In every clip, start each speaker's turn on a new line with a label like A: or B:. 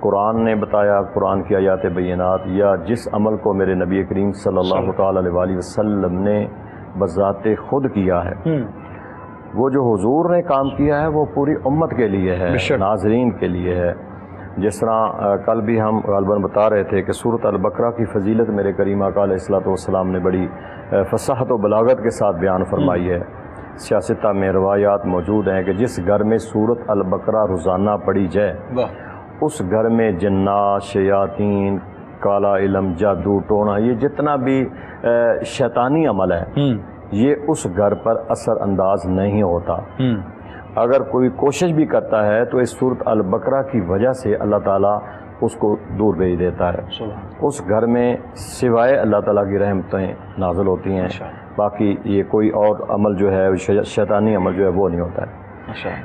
A: قرآن نے بتایا، قرآن کی آیات بینات، یا جس عمل کو میرے نبی کریم صلی اللہ تعالی علیہ وسلم نے بذات خود کیا ہے، وہ جو حضور نے کام کیا ہے وہ پوری امت کے لیے ہے، ناظرین کے لیے ہے۔ جس طرح کل بھی ہم غالباً بتا رہے تھے کہ سورۃ البقرہ کی فضیلت میرے کریم آقا علیہ الصلوۃ والسلام نے بڑی فصاحت و بلاغت کے ساتھ بیان فرمائی ہے۔ سیاستہ میں روایات موجود ہیں کہ جس گھر میں سورۃ البقرہ روزانہ پڑھی جائے اس گھر میں جنات، شیاطین، کالا علم، جادو ٹونا، یہ جتنا بھی شیطانی عمل ہے یہ اس گھر پر اثر انداز نہیں ہوتا۔ اگر کوئی کوشش بھی کرتا ہے تو اس سورۃ البقرہ کی وجہ سے اللہ تعالیٰ اس کو دور بھیج دیتا ہے۔ اس گھر میں سوائے اللہ تعالیٰ کی رحمتیں نازل ہوتی ہیں، باقی یہ کوئی اور عمل جو ہے شیطانی عمل جو ہے وہ نہیں ہوتا ہے۔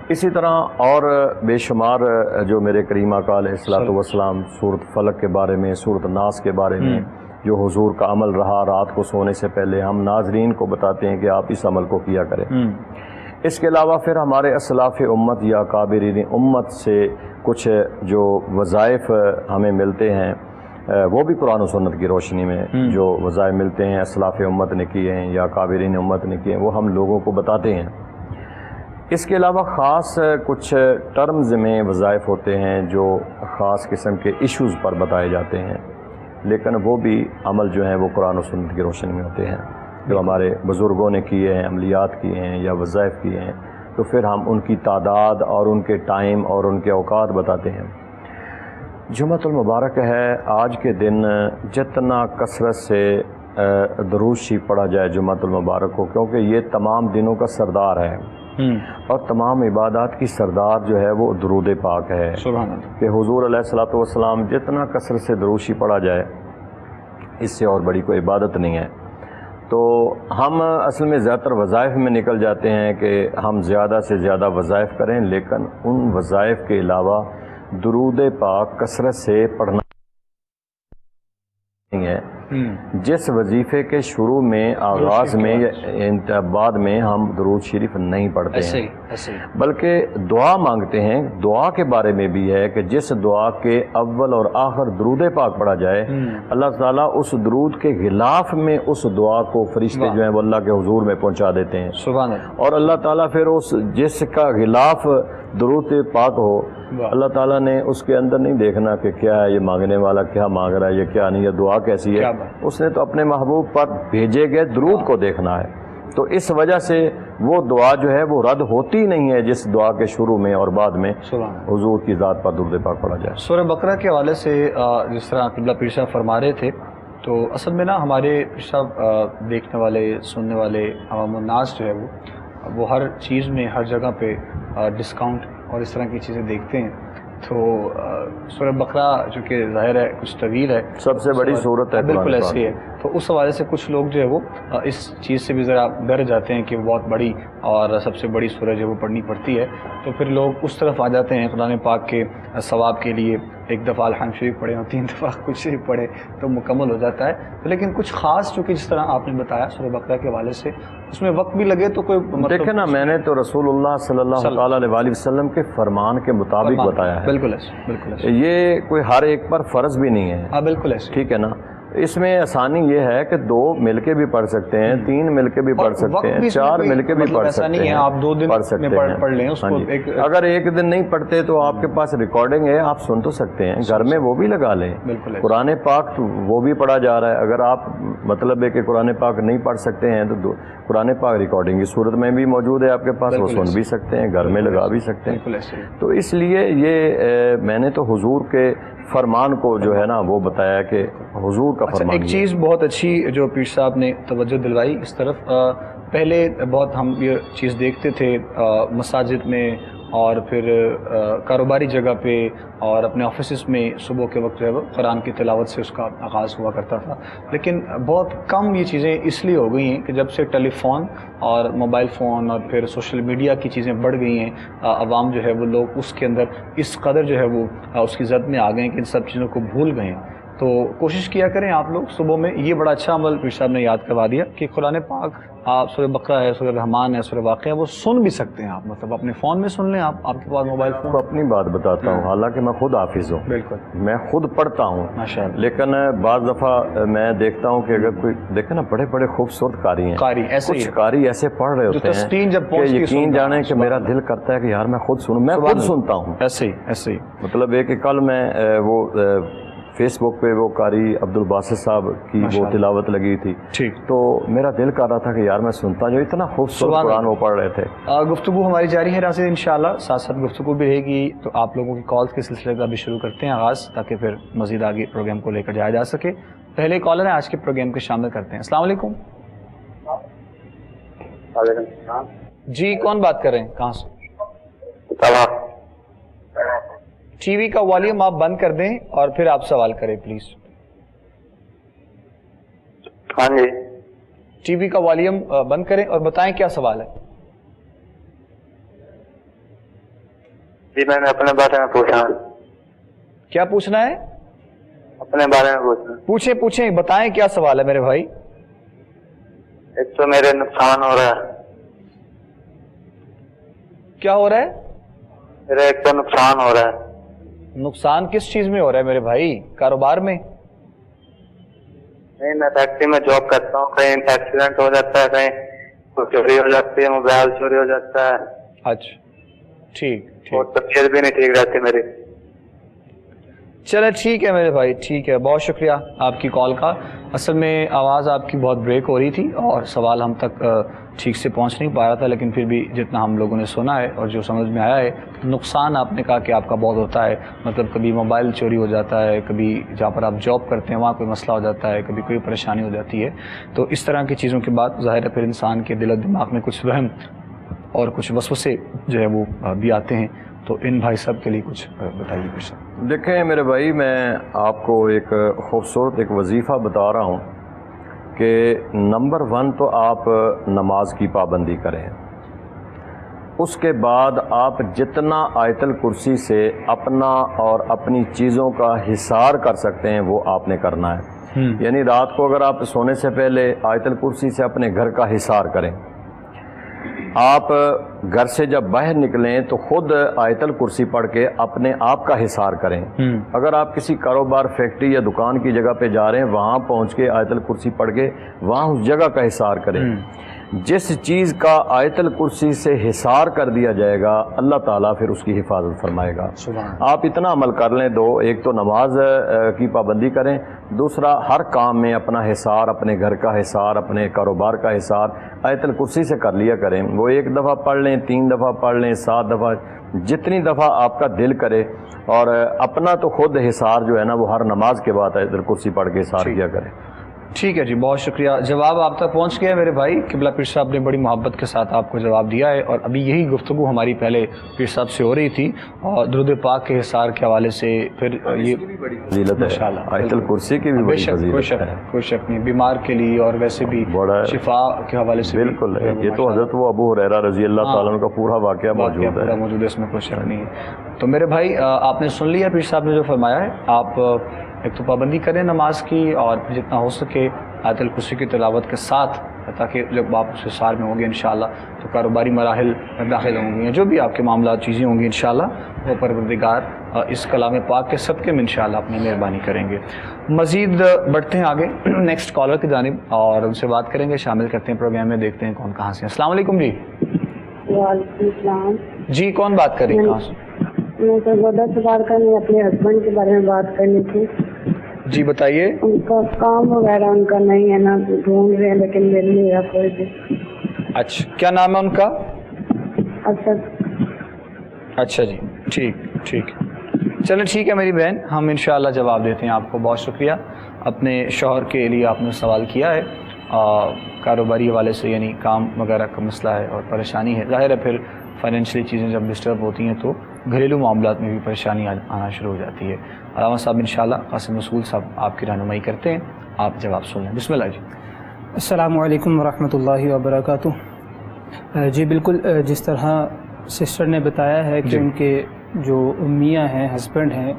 A: اسی طرح اور بے شمار جو میرے کریم آقا علیہ الصلوۃ والسلام سورۃ فلق کے بارے میں، سورۃ ناس کے بارے میں جو حضور کا عمل رہا، رات کو سونے سے پہلے ہم ناظرین کو بتاتے ہیں کہ آپ اس عمل کو کیا کریں۔ اس کے علاوہ پھر ہمارے اسلاف امت یا اکابرین امت سے کچھ جو وظائف ہمیں ملتے ہیں وہ بھی قرآن و سنت کی روشنی میں جو وظائف ملتے ہیں اسلاف امت نے کیے ہیں یا اکابرین امت نے کیے ہیں وہ ہم لوگوں کو بتاتے ہیں۔ اس کے علاوہ خاص کچھ ٹرمز میں وظائف ہوتے ہیں جو خاص قسم کے ایشوز پر بتائے جاتے ہیں، لیکن وہ بھی عمل جو ہیں وہ قرآن و سنت کی روشنی میں ہوتے ہیں جو ہمارے بزرگوں نے کیے ہیں، عملیات کیے ہیں یا وظائف کیے ہیں، تو پھر ہم ان کی تعداد اور ان کے ٹائم اور ان کے اوقات بتاتے ہیں۔ جمعۃ المبارک ہے، آج کے دن جتنا کثرت سے درود شریف پڑھا جائے جمعۃ المبارک کو، کیونکہ یہ تمام دنوں کا سردار ہے اور تمام عبادات کی سردار جو ہے وہ درود پاک ہے، کہ حضور علیہ الصلوۃ والسلام جتنا کثرت سے درود شریف پڑھا جائے اس سے اور بڑی کوئی عبادت نہیں ہے۔ تو ہم اصل میں زیادہ تر وظائف میں نکل جاتے ہیں کہ ہم زیادہ سے زیادہ وظائف کریں، لیکن ان وظائف کے علاوہ درود پاک کثرت سے پڑھنا نہیں ہے۔ جس وظیفے کے شروع میں، آغاز میں یا بعد میں ہم درود شریف نہیں پڑھتے ہیں، بلکہ دعا مانگتے ہیں۔ دعا کے بارے میں بھی ہے کہ جس دعا کے اول اور آخر درود پاک پڑھا جائے، اللہ تعالیٰ اس درود کے غلاف میں اس دعا کو فرشتے جو ہیں وہ اللہ کے حضور میں پہنچا دیتے ہیں، اور اللہ تعالیٰ پھر اس جس کا غلاف درود پاک ہو، اللہ تعالیٰ نے اس کے اندر نہیں دیکھنا کہ کیا ہے یہ مانگنے والا کیا مانگ رہا ہے، یہ کیا نہیں، یہ دعا کیسی ہے، اس نے تو اپنے محبوب پر بھیجے گئے درود کو دیکھنا ہے۔ تو اس وجہ سے وہ دعا جو ہے وہ رد ہوتی نہیں ہے جس دعا کے شروع میں اور بعد میں حضور کی ذات پر درود پاک پڑھا جائے۔
B: سورہ بقرہ کے حوالے سے جس طرح قبلہ پیر صاحب فرما رہے تھے، تو اصل میں نا ہمارے پیر صاحب دیکھنے والے، سننے والے عوام الناس جو ہے وہ ہر چیز میں، ہر جگہ پہ ڈسکاؤنٹ اور اس طرح کی چیزیں دیکھتے ہیں۔ تو سورہ بقرہ جو کہ ظاہر ہے کچھ طویل ہے،
A: سب سے بڑی صورت ہے،
B: بالکل ایسی ہے، تو اس حوالے سے کچھ لوگ جو ہے وہ اس چیز سے بھی ذرا ڈر جاتے ہیں کہ وہ بہت بڑی اور سب سے بڑی سورہ جو ہے وہ پڑھنی پڑتی ہے، تو پھر لوگ اس طرف آ جاتے ہیں قرآن پاک کے ثواب کے لیے، ایک دفعہ الحمد شریف پڑھے اور 3 دفعہ کچھ شریف پڑھے تو مکمل ہو جاتا ہے۔ لیکن کچھ خاص چونکہ جس طرح آپ نے بتایا سورہ بقرہ کے حوالے سے اس میں وقت بھی لگے تو کوئی
A: دیکھیں نا، میں نے تو رسول اللہ صلی اللہ تعالیٰ علیہ وسلم کے فرمان کے مطابق بتایا ہے،
B: بالکل ایسے،
A: یہ کوئی ہر ایک پر فرض بھی نہیں ہے،
B: ہاں بالکل ایسے،
A: ٹھیک ہے نا۔ اس میں آسانی یہ ہے کہ 2 مل کے بھی پڑھ سکتے ہیں، 3 مل کے بھی پڑھ سکتے ہیں، 4 مل کے بھی پڑھ سکتے ہیں،
B: آپ 2 دن
A: پڑھ سکتے ہیں،
B: پڑھ لیں اس کو۔
A: اگر ایک دن نہیں پڑھتے تو آپ کے پاس ریکارڈنگ ہے، آپ سن تو سکتے ہیں، گھر میں وہ بھی لگا لیں۔ قرآن پاک وہ بھی پڑھا جا رہا ہے، اگر آپ مطلب ہے کہ قرآن پاک نہیں پڑھ سکتے ہیں تو قرآن پاک ریکارڈنگ کی صورت میں بھی موجود ہے آپ کے پاس، وہ سن بھی سکتے ہیں، گھر میں لگا بھی سکتے ہیں۔ تو اس لیے یہ میں نے تو حضور کے فرمان کو جو ہے نا وہ بتایا کہ حضور کا فرمان۔
B: ایک چیز بہت اچھی جو پیر صاحب نے توجہ دلوائی اس طرف، پہلے بہت ہم یہ چیز دیکھتے تھے مساجد میں اور پھر کاروباری جگہ پہ اور اپنے آفیسز میں صبح کے وقت جو ہے وہ قرآن کی تلاوت سے اس کا آغاز ہوا کرتا تھا، لیکن بہت کم یہ چیزیں اس لیے ہو گئی ہیں کہ جب سے ٹیلی فون اور موبائل فون اور پھر سوشل میڈیا کی چیزیں بڑھ گئی ہیں، عوام جو ہے وہ لوگ اس کے اندر اس قدر جو ہے وہ اس کی زد میں آ گئے ہیں کہ ان سب چیزوں کو بھول گئے ہیں۔ تو کوشش کیا کریں آپ لوگ صبح میں، یہ بڑا اچھا عمل پیر صاحب نے یاد کروا دیا کہ قرآن پاک آپ سورہ بقرہ ہے، سورہ رحمان ہے، سورہ واقعہ وہ سن بھی سکتے ہیں آپ، مطلب اپنے فون میں سن لیں آپ کے پاس موبائل فون.
A: کو اپنی بات بتاتا ہوں، حالانکہ میں خود حافظ ہوں،
B: بالکل
A: میں خود پڑھتا ہوں،
B: ماشاء اللہ.
A: لیکن بعض دفعہ میں دیکھتا ہوں کہ اگر کوئی دیکھے نا، بڑے بڑے خوبصورت قاری ہیں،
B: قاری ایسے ہی
A: کچھ قاری ایسے پڑھ رہے ہوتے
B: تسکین
A: ہیں
B: جب
A: کہ
B: پہنچتی ہے
A: یقین
B: سننا.
A: جانے کہ میرا دل کرتا ہے کہ یار میں خود سنوں، میں خود سنتا ہوں.
B: ایسے ہی
A: مطلب ایک کل میں وہ فیس بک پہ وہ قاری عبد الباسط صاحب کی وہ تلاوت لگی تھی،
B: ٹھیک.
A: تو میرا دل کر رہا تھا کہ یار میں سنتا، جو اتنا خوبصورت قرآن وہ پڑھ رہے تھے.
B: گفتگو ہماری جاری ہے راسد انشاءاللہ، ساتھ ساتھ گفتگو بھی رہے گی. تو آپ لوگوں کی کالز کے سلسلے کا بھی شروع کرتے ہیں آغاز، تاکہ پھر مزید آگے پروگرام کو لے کر جایا جا سکے. پہلے کالر ہیں آج کے پروگرام کے شامل کرتے ہیں. السلام علیکم.
C: وعلیکم السلام.
B: جی کون بات کر رہے ہیں، کہاں سے؟ ٹی وی کا والیوم آپ بند کر دیں اور پھر آپ سوال کریں پلیز.
C: ہاں جی.
B: ٹی وی کا والیوم بند کریں اور بتائیں کیا سوال ہے.
C: جی میں نے اپنے بارے میں پوچھا.
B: کیا پوچھنا ہے؟
C: اپنے بارے میں پوچھنا.
B: پوچھیں بتائیں کیا سوال ہے میرے بھائی.
C: ایک تو میرے نقصان ہو رہا ہے.
B: کیا ہو رہا ہے؟
C: میرا ایک تو نقصان ہو رہا ہے.
B: نقصان کس چیز میں ہو رہا ہے میرے بھائی؟ کاروبار میں؟
C: نہیں، میں فیکٹری میں جاب کرتا ہوں، کہیں ایکسیڈنٹ ہو جاتا ہے، کہیں چوری ہو جاتی ہے، موبائل چوری ہو جاتا ہے.
B: اچھا ٹھیک
C: اور طبیعت بھی نہیں ٹھیک رہتی میری.
B: چلے ٹھیک ہے میرے بھائی، ٹھیک ہے، بہت شکریہ آپ کی کال کا. اصل میں آواز آپ کی بہت بریک ہو رہی تھی اور سوال ہم تک ٹھیک سے پہنچ نہیں پا رہا تھا، لیکن پھر بھی جتنا ہم لوگوں نے سنا ہے اور جو سمجھ میں آیا ہے، نقصان آپ نے کہا کہ آپ کا بہت ہوتا ہے. مطلب کبھی موبائل چوری ہو جاتا ہے، کبھی جہاں پر آپ جاب کرتے ہیں وہاں کوئی مسئلہ ہو جاتا ہے، کبھی کوئی پریشانی ہو جاتی ہے. تو اس طرح کی چیزوں کے بعد ظاہر ہے پھر انسان کے دل و دماغ میں کچھ وہم اور کچھ وسوسے جو ہے وہ بھی آتے ہیں. تو ان بھائی صاحب کے لیے کچھ بتائیے کچھ.
A: دیکھیں میرے بھائی، میں آپ کو ایک خوبصورت ایک وظیفہ بتا رہا ہوں کہ نمبر 1 تو آپ نماز کی پابندی کریں. اس کے بعد آپ جتنا آیت الکرسی سے اپنا اور اپنی چیزوں کا حصار کر سکتے ہیں وہ آپ نے کرنا ہے. یعنی رات کو اگر آپ سونے سے پہلے آیت الکرسی سے اپنے گھر کا حصار کریں. آپ گھر سے جب باہر نکلیں تو خود آیت الکرسی پڑھ کے اپنے آپ کا حصار کریں. اگر آپ کسی کاروبار، فیکٹری یا دکان کی جگہ پہ جا رہے ہیں، وہاں پہنچ کے آیت الکرسی پڑھ کے وہاں اس جگہ کا حصار کریں. جس چیز کا آیت الکرسی سے حصار کر دیا جائے گا اللہ تعالیٰ پھر اس کی حفاظت فرمائے گا. آپ اتنا عمل کر لیں. ایک تو نماز کی پابندی کریں، دوسرا ہر کام میں اپنا حصار، اپنے گھر کا حصار، اپنے کاروبار کا حصار آیت الکرسی سے کر لیا کریں. وہ 1 دفعہ پڑھ لیں، 3 دفعہ پڑھ لیں، 7 دفعہ، جتنی دفعہ آپ کا دل کرے. اور اپنا تو خود حصار جو ہے نا وہ ہر نماز کے بعد آیت الکرسی پڑھ کے حصار کیا کریں.
B: ٹھیک ہے جی، بہت شکریہ. جواب آپ تک پہنچ گیا میرے بھائی. قبلہ پیر صاحب نے بڑی محبت کے ساتھ آپ کو جواب دیا ہے. اور ابھی یہی گفتگو ہماری پہلے پیر صاحب سے ہو رہی تھی اور درود پاک کے حصار کے حوالے سے. پھر یہ
A: فضیلت ہے، آیت الکرسی کی بھی بڑی فضیلت ہے،
B: کوئی شک نہیں، بیمار کے لیے اور ویسے بھی شفا کے حوالے سے.
A: بالکل ہے. یہ تو حضرت وہ ابو ہریرہ رضی اللہ تعالیٰ عنہ کا پورا واقعہ
B: موجود ہے، اس میں کوئی شک نہیں ہے. تو میرے بھائی آپ نے سن لیا پیر صاحب نے جو فرمایا ہے. آپ ایک تو پابندی کریں نماز کی اور جتنا ہو سکے آیت الکرسی کی تلاوت کے ساتھ، تاکہ جب آپ اس حصار میں ہوں گے انشاءاللہ تو کاروباری مراحل میں داخل ہوں گے، جو بھی آپ کے معاملات چیزیں ہوں گی انشاءاللہ وہ پروردگار اس کلام پاک کے صدقے میں انشاءاللہ اپنی مہربانی کریں گے. مزید بڑھتے ہیں آگے نیکسٹ کالر کی جانب اور ان سے بات کریں گے، شامل کرتے ہیں پروگرام میں، دیکھتے ہیں کون کہاں سے. السلام علیکم جی.
D: وعلیکم السلام.
B: جی کون بات کر رہی ہے، کہاں سے؟
D: میں تو سے بات کرنی، اپنے ہسبینڈ کے بارے میں بات کرنی تھی.
B: جی بتائیے.
D: ان کا کام وغیرہ ان کا نہیں ہے نا، ڈھونڈ رہے ہیں لیکن مل نہیں رہا کوئی بھی.
B: اچھا کیا نام ہے ان کا؟ اچھا جی، ٹھیک. چلیں ٹھیک ہے میری بہن، ہم انشاءاللہ جواب دیتے ہیں آپ کو. بہت شکریہ. اپنے شوہر کے لیے آپ نے سوال کیا ہے، کاروباری حوالے سے، یعنی کام وغیرہ کا مسئلہ ہے اور پریشانی ہے. ظاہر ہے پھر فائنینشلی چیزیں جب ڈسٹرب ہوتی ہیں تو گھریلو معاملات میں بھی پریشانی آنا شروع ہو جاتی ہے. علامہ صاحب انشاءاللہ قاسم رسول صاحب آپ کی رہنمائی کرتے ہیں، آپ جواب سن لیں. بسم اللہ جی.
E: السلام علیکم ورحمۃ اللہ وبرکاتہ. جی بالکل، جس طرح سسٹر نے بتایا ہے کہ ان کے جو میاں ہیں، ہسبینڈ ہیں،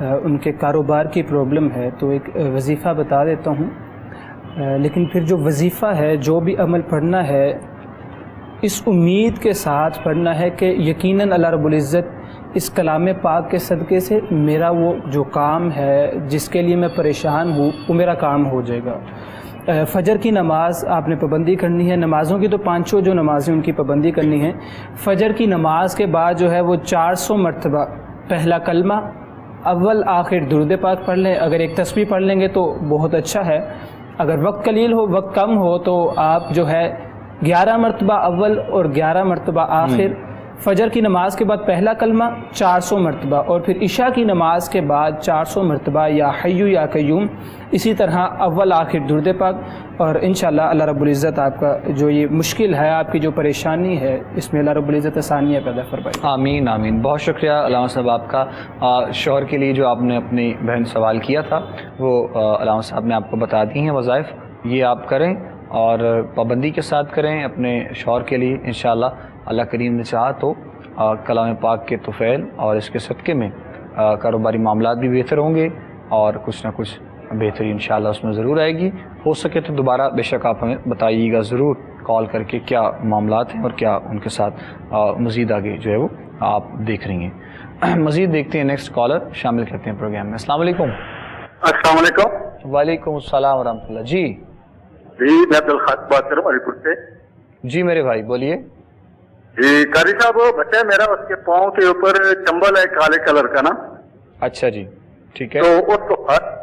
E: ان کے کاروبار کی پرابلم ہے، تو ایک وظیفہ بتا دیتا ہوں، لیکن پھر جو وظیفہ ہے، جو بھی عمل پڑھنا ہے، اس امید کے ساتھ پڑھنا ہے کہ یقیناً اللہ رب العزت اس کلام پاک کے صدقے سے میرا وہ جو کام ہے جس کے لیے میں پریشان ہوں وہ میرا کام ہو جائے گا۔ فجر کی نماز آپ نے پابندی کرنی ہے، نمازوں کی تو پانچوں جو نمازیں ان کی پابندی کرنی ہے۔ فجر کی نماز کے بعد جو ہے وہ 400 مرتبہ پہلا کلمہ، اول آخر درود پاک پڑھ لیں۔ اگر ایک تسبیح پڑھ لیں گے تو بہت اچھا ہے، اگر وقت قلیل ہو، وقت کم ہو، تو آپ جو ہے 11 مرتبہ اول اور 11 مرتبہ آخر، فجر کی نماز کے بعد پہلا کلمہ 400 مرتبہ، اور پھر عشاء کی نماز کے بعد 400 مرتبہ یا حیو یا قیوم، اسی طرح اول آخر درود پاک، اور انشاءاللہ اللہ رب العزت آپ کا جو یہ مشکل ہے، آپ کی جو پریشانی ہے، اس میں اللہ رب العزت آسانیاں پیدا فرمائے۔
B: آمین آمین۔ بہت شکریہ علامہ صاحب آپ کا۔ شوہر کے لیے جو آپ نے اپنی بہن سوال کیا تھا وہ علامہ صاحب نے آپ کو بتا دی ہیں وظائف، یہ آپ کریں اور پابندی کے ساتھ کریں اپنے شوہر کے لیے، انشاءاللہ اللہ کریم نے چاہا تو کلام پاک کے طفیل اور اس کے صدقے میں کاروباری معاملات بھی بہتر ہوں گے اور کچھ نہ کچھ بہتری انشاءاللہ اس میں ضرور آئے گی۔ ہو سکے تو دوبارہ بے شک آپ ہمیں بتائیے گا ضرور کال کر کے کیا معاملات ہیں اور کیا ان کے ساتھ مزید آگے جو ہے وہ آپ دیکھ رہی ہیں۔ مزید دیکھتے ہیں نیکسٹ کالر شامل کرتے ہیں پروگرام میں۔ السلام علیکم۔
F: السلام علیکم۔
B: وعلیکم السلام ورحمۃ اللہ۔ جی
F: میں عبدالخالق بات کر رہا ہوں علی پور سے۔
B: جی میرے بھائی بولیے۔
F: جی قاری صاحب، وہ بچہ ہے میرا، اس کے پاؤں کے اوپر چمبل ہے کالے کلر کا نا،
B: اچھا جی ٹھیک ہے۔
F: تو اس کو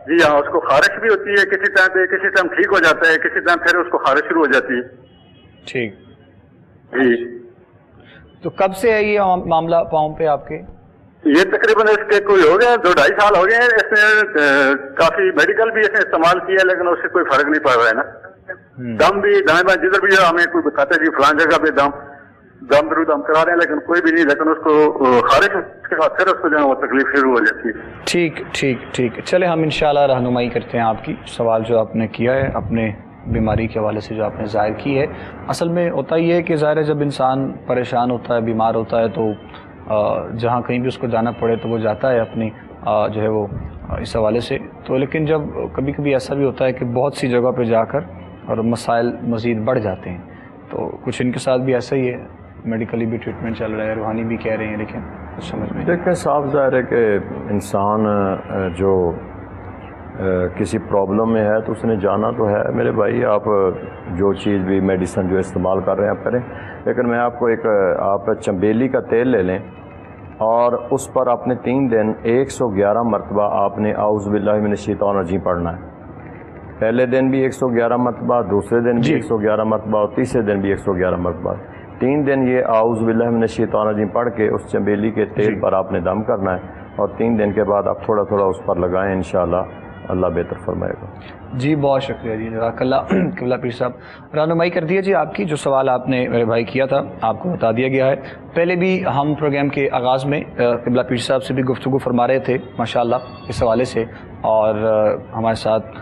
F: جی ہاں، اس کو خارش بھی ہوتی ہے کسی ٹائم پہ، کسی ٹائم ٹھیک ہو جاتا ہے، کسی ٹائم پھر اس کو خارش شروع ہو جاتی ہے۔
B: ٹھیک،
F: جی
B: تو کب سے ہے یہ معاملہ پاؤں پہ آپ کے؟
F: یہ تقریباً اس کے کوئی ہو گیا 2-2.5 سال ہو گئے ہیں۔ اس نے کافی میڈیکل بھی اس نے استعمال کیا لیکن اس سے کوئی فرق نہیں پڑ رہا ہے نا۔ دم بھی دائیں بائیں جدھر بھی ہمیں کوئی بتاتا ہے جی فلان جگہ پہ دم درود ہم کرا رہے ہیں لیکن کوئی بھی نہیں، لیکن اس کو خارش کے بعد پھر اس کو جو ہے وہ تکلیف شروع ہو جاتی ہے۔
B: ٹھیک ٹھیک ٹھیک، چلے ہم انشاءاللہ رہنمائی کرتے ہیں آپ کی سوال جو آپ نے کیا ہے اپنے بیماری کے حوالے سے جو آپ نے ظاہر کی ہے۔ اصل میں ہوتا یہ ہے کہ ظاہر ہے جب انسان پریشان ہوتا ہے، بیمار ہوتا ہے، تو جہاں کہیں بھی اس کو جانا پڑے تو وہ جاتا ہے اپنی جو ہے وہ اس حوالے سے تو، لیکن جب کبھی کبھی ایسا بھی ہوتا ہے کہ بہت سی جگہ پہ جا کر اور مسائل مزید بڑھ جاتے ہیں، تو کچھ ان کے ساتھ بھی ایسا ہی ہے، میڈیکلی بھی ٹریٹمنٹ چل رہا ہے، روحانی بھی کہہ رہے ہیں، لیکن کچھ سمجھ میں
A: دیکھیں صاف ظاہر ہے کہ انسان جو کسی پرابلم میں ہے تو اس نے جانا تو ہے۔ میرے بھائی آپ جو چیز بھی میڈیسن جو استعمال کر رہے ہیں آپ کریں، لیکن میں آپ کو آپ چنبیلی کا تیل لے لیں اور اس پر آپ نے 3 دن 111 مرتبہ آپ نے اعوذ باللہ من الشیطان الرجیم پڑھنا ہے۔ پہلے دن بھی 111 مرتبہ، دوسرے دن بھی 111 مرتبہ اور تیسرے دن بھی 111 مرتبہ۔ 3 دن یہ اعوذ باللہ من الشیطان الرجیم پڑھ کے اس چنبیلی کے تیل پر آپ نے دم کرنا ہے، اور 3 دن کے بعد آپ تھوڑا تھوڑا اس پر لگائیں، انشاءاللہ اللہ بہتر فرمائے گا۔
B: جی بہت شکریہ جی، جزاک اللہ قبلہ پیر صاحب۔ رہنمائی کر دیا جی آپ کی، جو سوال آپ نے میرے بھائی کیا تھا آپ کو بتا دیا گیا ہے۔ پہلے بھی ہم پروگرام کے آغاز میں قبلہ پیر صاحب سے بھی گفتگو فرما رہے تھے ماشاءاللہ اس حوالے سے، اور ہمارے ساتھ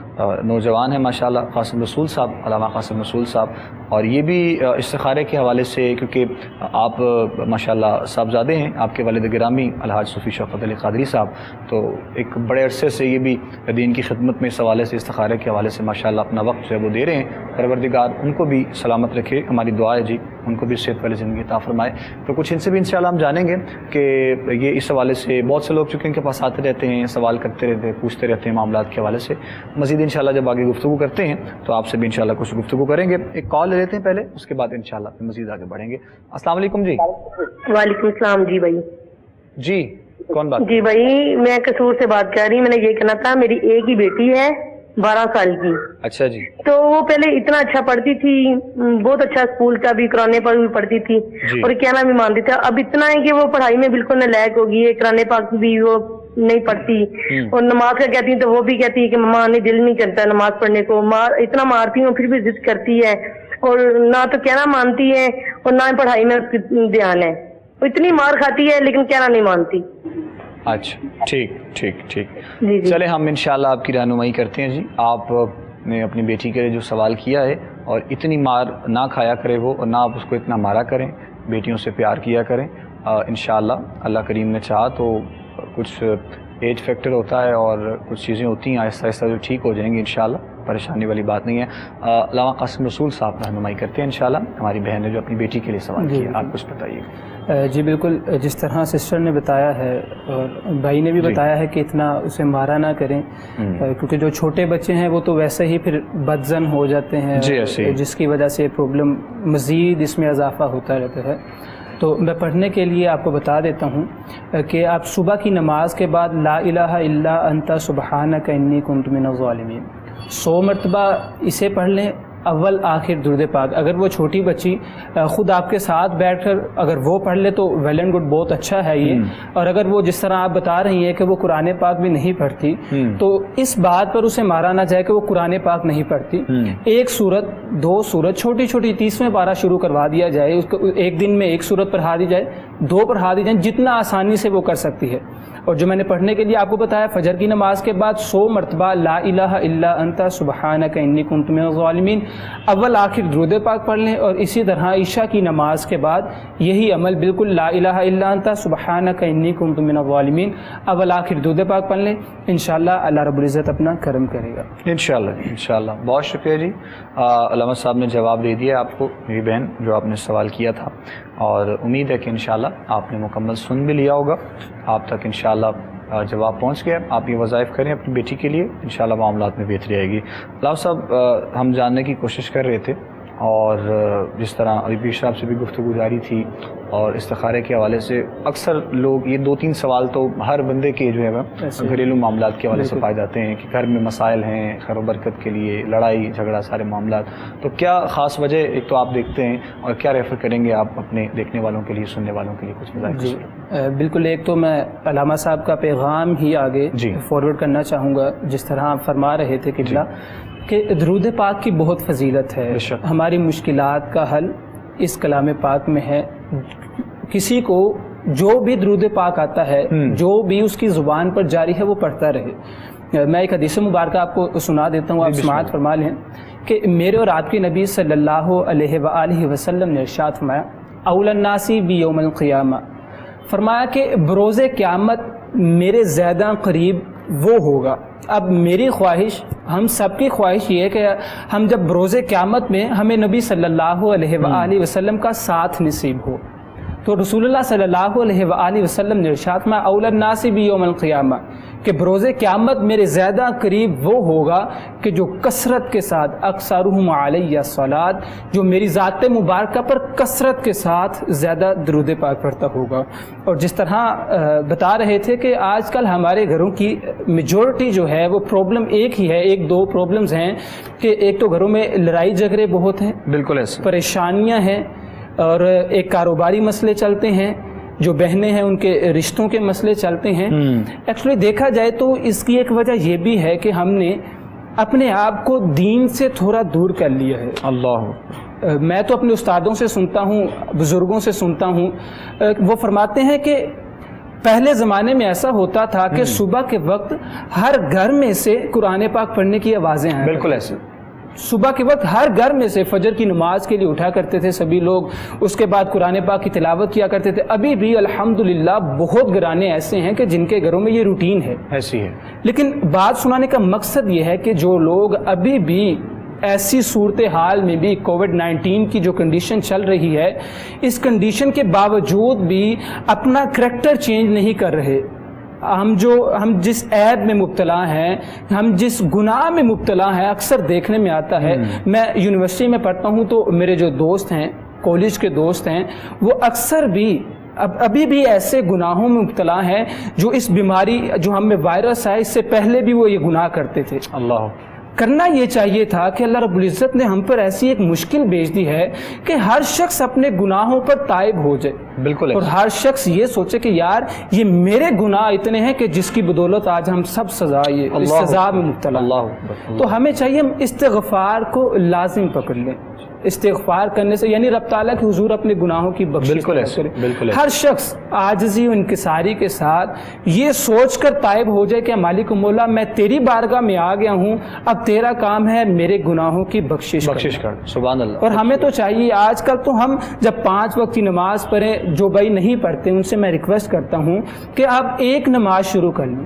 B: نوجوان ہیں ماشاءاللہ قاسم رسول صاحب، علامہ قاسم رسول صاحب، اور یہ بھی استخارے کے حوالے سے، کیونکہ آپ ماشاءاللہ صاحبزادے ہیں، آپ کے والد گرامی الحاج صوفی شوکت علی قادری صاحب، تو ایک بڑے عرصے سے یہ بھی دین کی خدمت میں اس حوالے سے، استخارے کے حوالے سے ماشاءاللہ اپنا وقت جو ہے وہ دے رہے ہیں۔ پروردگار ان کو بھی سلامت رکھے، ہماری دعا ہے جی ان کو بھی صحت والی زندگی عطا فرمائے۔ تو کچھ ان سے بھی انشاءاللہ ہم جانیں گے کہ یہ اس حوالے سے بہت سے لوگ چونکہ ان کے پاس آتے رہتے ہیں، سوال کرتے رہتے ہیں، پوچھتے رہتے ہیں معاملات کے حوالے سے۔ مزید انشاءاللہ جب آگے گفتگو کرتے ہیں تو آپ سے بھی انشاءاللہ کچھ گفتگو کریں گے۔ ایک کال لے لیتے ہیں پہلے، اس کے بعد انشاءاللہ پھر مزید آگے بڑھیں گے۔ السلام علیکم جی۔
D: وعلیکم السلام جی بھائی۔
B: جی کون بات؟
D: جی بھائی میں قصور سے بات کر رہی ہوں، میں نے یہ کہنا تھا میری ایک ہی بیٹی ہے 12 سال کی۔
B: اچھا جی۔
D: تو وہ پہلے اتنا اچھا پڑھتی تھی، بہت اچھا اسکول کا بھی، کرانے پر بھی پڑھتی تھی اور کہنا بھی مانتی تھی۔ اب اتنا ہے کہ وہ پڑھائی میں بالکل نالائق ہوگی ہے، کرانے پاک بھی وہ نہیں پڑھتی، اور نماز کا کہتی ہوں تو وہ بھی کہتی ہے کہ ماں نے دل نہیں کرتا نماز پڑھنے کو، اتنا مارتی ہوں پھر بھی ضد کرتی ہے، اور نہ تو کہنا مانتی ہے اور نہ پڑھائی میں اس کی دھیان ہے۔ وہ اتنی مار کھاتی ہے لیکن کہنا نہیں مانتی۔
B: اچھا ٹھیک ٹھیک ٹھیک،
D: جی
B: چلے ہم انشاءاللہ آپ کی رہنمائی کرتے ہیں جی۔ آپ نے اپنی بیٹی کے لیے جو سوال کیا ہے، اور اتنی مار نہ کھایا کرے وہ، اور نہ آپ اس کو اتنا مارا کریں، بیٹیوں سے پیار کیا کریں۔ انشاءاللہ اللہ کریم نے چاہا تو کچھ ایج فیکٹر ہوتا ہے اور کچھ چیزیں ہوتی ہیں آہستہ آہستہ جو ٹھیک ہو جائیں گی انشاءاللہ، پریشانی والی بات نہیں ہے۔ علامہ قاسم رسول صاحب رہنمائی کرتے ہیں انشاءاللہ، ہماری بہن نے جو اپنی بیٹی کے لیے سوال کیا، آپ کچھ بتائیے۔
E: جی بالکل، جس طرح سسٹر نے بتایا ہے اور بھائی نے بھی بتایا ہے کہ اتنا اسے مارا نہ کریں، کیونکہ جو چھوٹے بچے ہیں وہ تو ویسے ہی پھر بدزن ہو جاتے ہیں، جس کی وجہ سے پرابلم مزید اس میں اضافہ ہوتا رہتا ہے۔ تو میں پڑھنے کے لیے آپ کو بتا دیتا ہوں کہ آپ صبح کی نماز کے بعد لا الہ الا انت سبحانک انی کنت من الظالمین 100 مرتبہ اسے پڑھ لیں، اول آخر درود پاک۔ اگر وہ چھوٹی بچی خود آپ کے ساتھ بیٹھ کر اگر وہ پڑھ لے تو ویل اینڈ گڈ، بہت اچھا ہے یہ۔ اور اگر وہ جس طرح آپ بتا رہی ہیں کہ وہ قرآن پاک بھی نہیں پڑھتی، تو اس بات پر اسے مارا نہ جائے کہ وہ قرآن پاک نہیں پڑھتی۔ ایک سورت، 2 سورت، چھوٹی چھوٹی 30ویں پارہ شروع کروا دیا جائے، اس کو ایک دن میں 1 سورت پڑھا دی جائے، 2 پڑھا دی جائیں، جتنا آسانی سے وہ کر سکتی ہے۔ اور جو میں نے پڑھنے کے لیے آپ کو بتایا، فجر کی نماز کے بعد 100 مرتبہ لا الہ الا انت سبحانک انی کنت من الظالمین، اول آخر درود پاک پڑھ لیں۔ اور اسی طرح عشاء کی نماز کے بعد یہی عمل بالکل لا الہ الا انت سبحانک انی کنت من الظالمین، اول آخر درود پاک پڑھ لیں، انشاءاللہ اللہ رب العزت اپنا کرم کرے گا
B: انشاءاللہ۔ بہت شکریہ جی، علامہ صاحب نے جواب دے دیا آپ کو، میری بہن، جو آپ نے سوال کیا تھا، اور امید ہے کہ انشاءاللہ آپ نے مکمل سن بھی لیا ہوگا، آپ تک انشاءاللہ جواب پہنچ گیا۔ آپ یہ وظائف کریں اپنی بیٹی کے لیے، انشاءاللہ معاملات میں بہتری آئے گی۔ علامہ صاحب، ہم جاننے کی کوشش کر رہے تھے، اور جس طرح ابھی پیر صاحب سے بھی گفتگو جاری تھی، اور استخارے کے حوالے سے اکثر لوگ یہ 2-3 سوال تو ہر بندے کے جو ہے گھریلو معاملات کے حوالے سے پائے جاتے ہیں کہ گھر میں مسائل ہیں، خیر و برکت کے لیے لڑائی جھگڑا، سارے معاملات، تو کیا خاص وجہ ایک تو آپ دیکھتے ہیں، اور کیا ریفر کریں گے آپ اپنے دیکھنے والوں کے لیے، سننے والوں کے لیے کچھ وظائف؟
E: جی بالکل، ایک تو میں علامہ صاحب کا پیغام ہی آگے فارورڈ کرنا چاہوں گا، جس طرح آپ فرما رہے تھے قبلہ کہ درود پاک کی بہت فضیلت ہے، ہماری مشکلات کا حل اس کلام پاک میں ہے۔ کسی کو جو بھی درود پاک آتا ہے، جو بھی اس کی زبان پر جاری ہے، وہ پڑھتا رہے۔ میں ایک حدیث مبارکہ آپ کو سنا دیتا ہوں، آپ سماعت فرما لیں کہ میرے اور آپ کے نبی صلی اللہ علیہ وآلہ وسلم نے ارشاد فرمایا، اول الناس بیوم القیامہ، فرمایا کہ بروز قیامت میرے زیادہ قریب وہ ہوگا۔ اب میری خواہش، ہم سب کی خواہش یہ ہے کہ ہم جب بروز قیامت میں ہمیں نبی صلی اللہ علیہ وآلہ وسلم کا ساتھ نصیب ہو۔ تو رسول اللہ صلی اللہ علیہ وآلہ وسلم نے ارشاد فرمایا اول الناس بیوم القیامہ، کہ بروز قیامت میرے زیادہ قریب وہ ہوگا کہ جو کثرت کے ساتھ، اکثرہم علی الصلاۃ، جو میری ذات مبارکہ پر کثرت کے ساتھ زیادہ درود پاک پڑھتا ہوگا۔ اور جس طرح بتا رہے تھے کہ آج کل ہمارے گھروں کی میجورٹی جو ہے وہ پرابلم ایک ہی ہے، 1-2 پرابلمز ہیں، کہ ایک تو گھروں میں لڑائی جھگڑے بہت ہیں، بالکل ایسے پریشانیاں ہیں، اور ایک کاروباری مسئلے چلتے ہیں، جو بہنیں ہیں ان کے رشتوں کے مسئلے چلتے ہیں۔ ایکچولی دیکھا جائے تو اس کی ایک وجہ یہ بھی ہے کہ ہم نے اپنے آپ کو دین سے تھوڑا دور کر لیا ہے۔ اللہ، میں تو اپنے استادوں سے سنتا ہوں، بزرگوں سے سنتا ہوں، وہ فرماتے ہیں کہ پہلے زمانے میں ایسا ہوتا تھا کہ صبح کے وقت ہر گھر میں سے قرآن پاک پڑھنے کی آوازیں آئیں، بالکل ایسے صبح کے وقت ہر گھر میں سے فجر کی نماز کے لیے اٹھا کرتے تھے سبھی لوگ، اس کے بعد قرآن پاک کی تلاوت کیا کرتے تھے۔ ابھی بھی الحمدللہ بہت گھرانے ایسے ہیں کہ جن کے گھروں میں یہ روٹین ہے، ایسی ہے۔ لیکن بات سنانے کا مقصد یہ ہے کہ جو لوگ ابھی بھی ایسی صورتحال میں بھی، کووڈ-19 کی جو کنڈیشن چل رہی ہے، اس کنڈیشن کے باوجود بھی اپنا کریکٹر چینج نہیں کر رہے، ہم جس عیب میں مبتلا ہیں، ہم جس گناہ میں مبتلا ہیں، اکثر دیکھنے میں آتا ہے۔ میں یونیورسٹی میں پڑھتا ہوں تو میرے جو دوست ہیں، کالج کے دوست ہیں، وہ اکثر بھی ابھی بھی ایسے گناہوں میں مبتلا ہیں جو اس بیماری، جو ہم میں وائرس ہے، اس سے پہلے بھی وہ یہ گناہ کرتے تھے۔ اللہ، کرنا یہ چاہیے تھا کہ اللہ رب العزت نے ہم پر ایسی ایک مشکل بھیج دی ہے کہ ہر شخص اپنے گناہوں پر تائب ہو جائے، بالکل، اور ہر شخص یہ سوچے کہ یار یہ میرے گناہ اتنے ہیں کہ جس کی بدولت آج ہم سب سزا میں مبتلا ہیں۔ تو ہمیں چاہیے ہم استغفار کو لازم پکڑ لیں۔ استغفار کرنے سے یعنی رب تعالیٰ کے حضور اپنے گناہوں کی بخشش کرے۔ ہر شخص عاجزی و انکساری کے ساتھ یہ سوچ کر تائب ہو جائے کہ مالک مولا میں تیری بارگاہ میں آ گیا ہوں، اب تیرا کام ہے میرے گناہوں کی بخشش کر۔ سبحان اللہ۔ اور ہمیں تو چاہیے، آج کل تو ہم جب 5 وقت کی نماز پڑھیں، جو بھائی نہیں پڑھتے ان سے میں ریکویسٹ کرتا ہوں کہ آپ ایک نماز شروع کر لیں،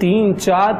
E: 3 4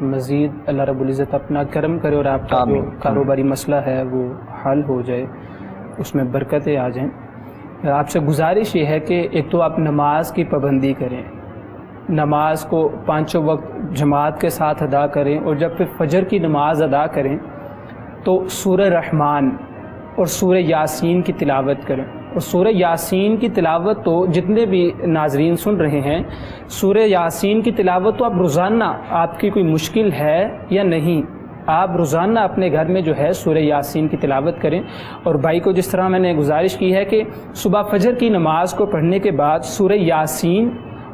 E: مزید اللہ رب العزت اپنا کرم کرے اور آپ کا جو کاروباری مسئلہ ہے وہ حل ہو جائے، اس میں برکتیں آ جائیں۔ آپ سے گزارش یہ ہے کہ ایک تو آپ نماز کی پابندی کریں، نماز کو 5 وقت جماعت کے ساتھ ادا کریں، اور جب پھر فجر کی نماز ادا کریں تو سورہ رحمان اور سورہ یاسین کی تلاوت کریں۔ اور سورہ یاسین کی تلاوت تو جتنے بھی ناظرین سن رہے ہیں، سورہ یاسین کی تلاوت تو آپ روزانہ، آپ کی کوئی مشکل ہے یا نہیں، آپ روزانہ اپنے گھر میں جو ہے سورہ یاسین کی تلاوت کریں۔ اور بھائی کو جس طرح میں نے گزارش کی ہے کہ صبح فجر کی نماز کو پڑھنے کے بعد سورہ یاسین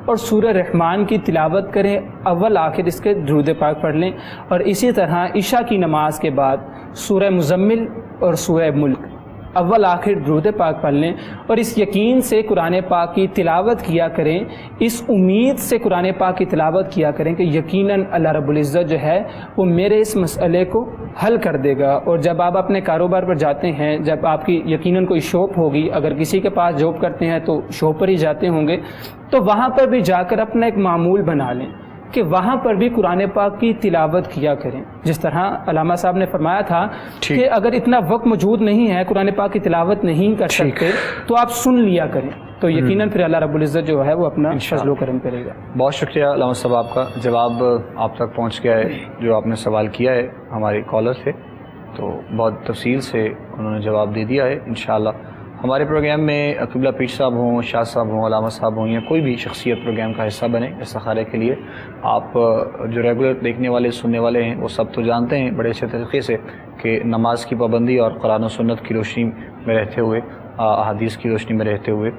E: اور سورہ رحمان کی تلاوت کریں، اول آخر اس کے درود پاک پڑھ لیں، اور اسی طرح عشاء کی نماز کے بعد سورہ مزمل اور سورہ ملک اول آخر درود پاک پڑھ لیں، اور اس یقین سے قرآن پاک کی تلاوت کیا کریں، اس امید سے قرآن پاک کی تلاوت کیا کریں کہ یقیناً اللہ رب العزت جو ہے وہ میرے اس مسئلے کو حل کر دے گا۔ اور جب آپ اپنے کاروبار پر جاتے ہیں، جب آپ کی یقیناً کوئی شاپ ہوگی، اگر کسی کے پاس جاب کرتے ہیں تو شاپ پر ہی جاتے ہوں گے، تو وہاں پر بھی جا کر اپنا ایک معمول بنا لیں کہ وہاں پر بھی قرآن پاک کی تلاوت کیا کریں۔ جس طرح علامہ صاحب نے فرمایا تھا کہ اگر اتنا وقت موجود نہیں ہے، قرآن پاک کی تلاوت نہیں کر سکتے، تو آپ سن لیا کریں، تو یقیناً پھر اللہ رب العزت جو ہے وہ اپنا فضل و کرم کرے گا۔
B: بہت شکریہ علامہ صاحب، آپ کا جواب آپ تک پہنچ گیا ہے، جو آپ نے سوال کیا ہے ہمارے کالر سے، تو بہت تفصیل سے انہوں نے جواب دے دیا ہے۔ انشاءاللہ ہمارے پروگرام میں قبلہ پیر صاحب ہوں، شاہ صاحب ہوں، علامہ صاحب ہوں، یا کوئی بھی شخصیت پروگرام کا حصہ بنے استخارے کے لیے، آپ جو ریگولر دیکھنے والے سننے والے ہیں وہ سب تو جانتے ہیں بڑے اچھے طریقے سے کہ نماز کی پابندی اور قرآن و سنت کی روشنی میں رہتے ہوئے، احادیث کی روشنی میں رہتے ہوئے،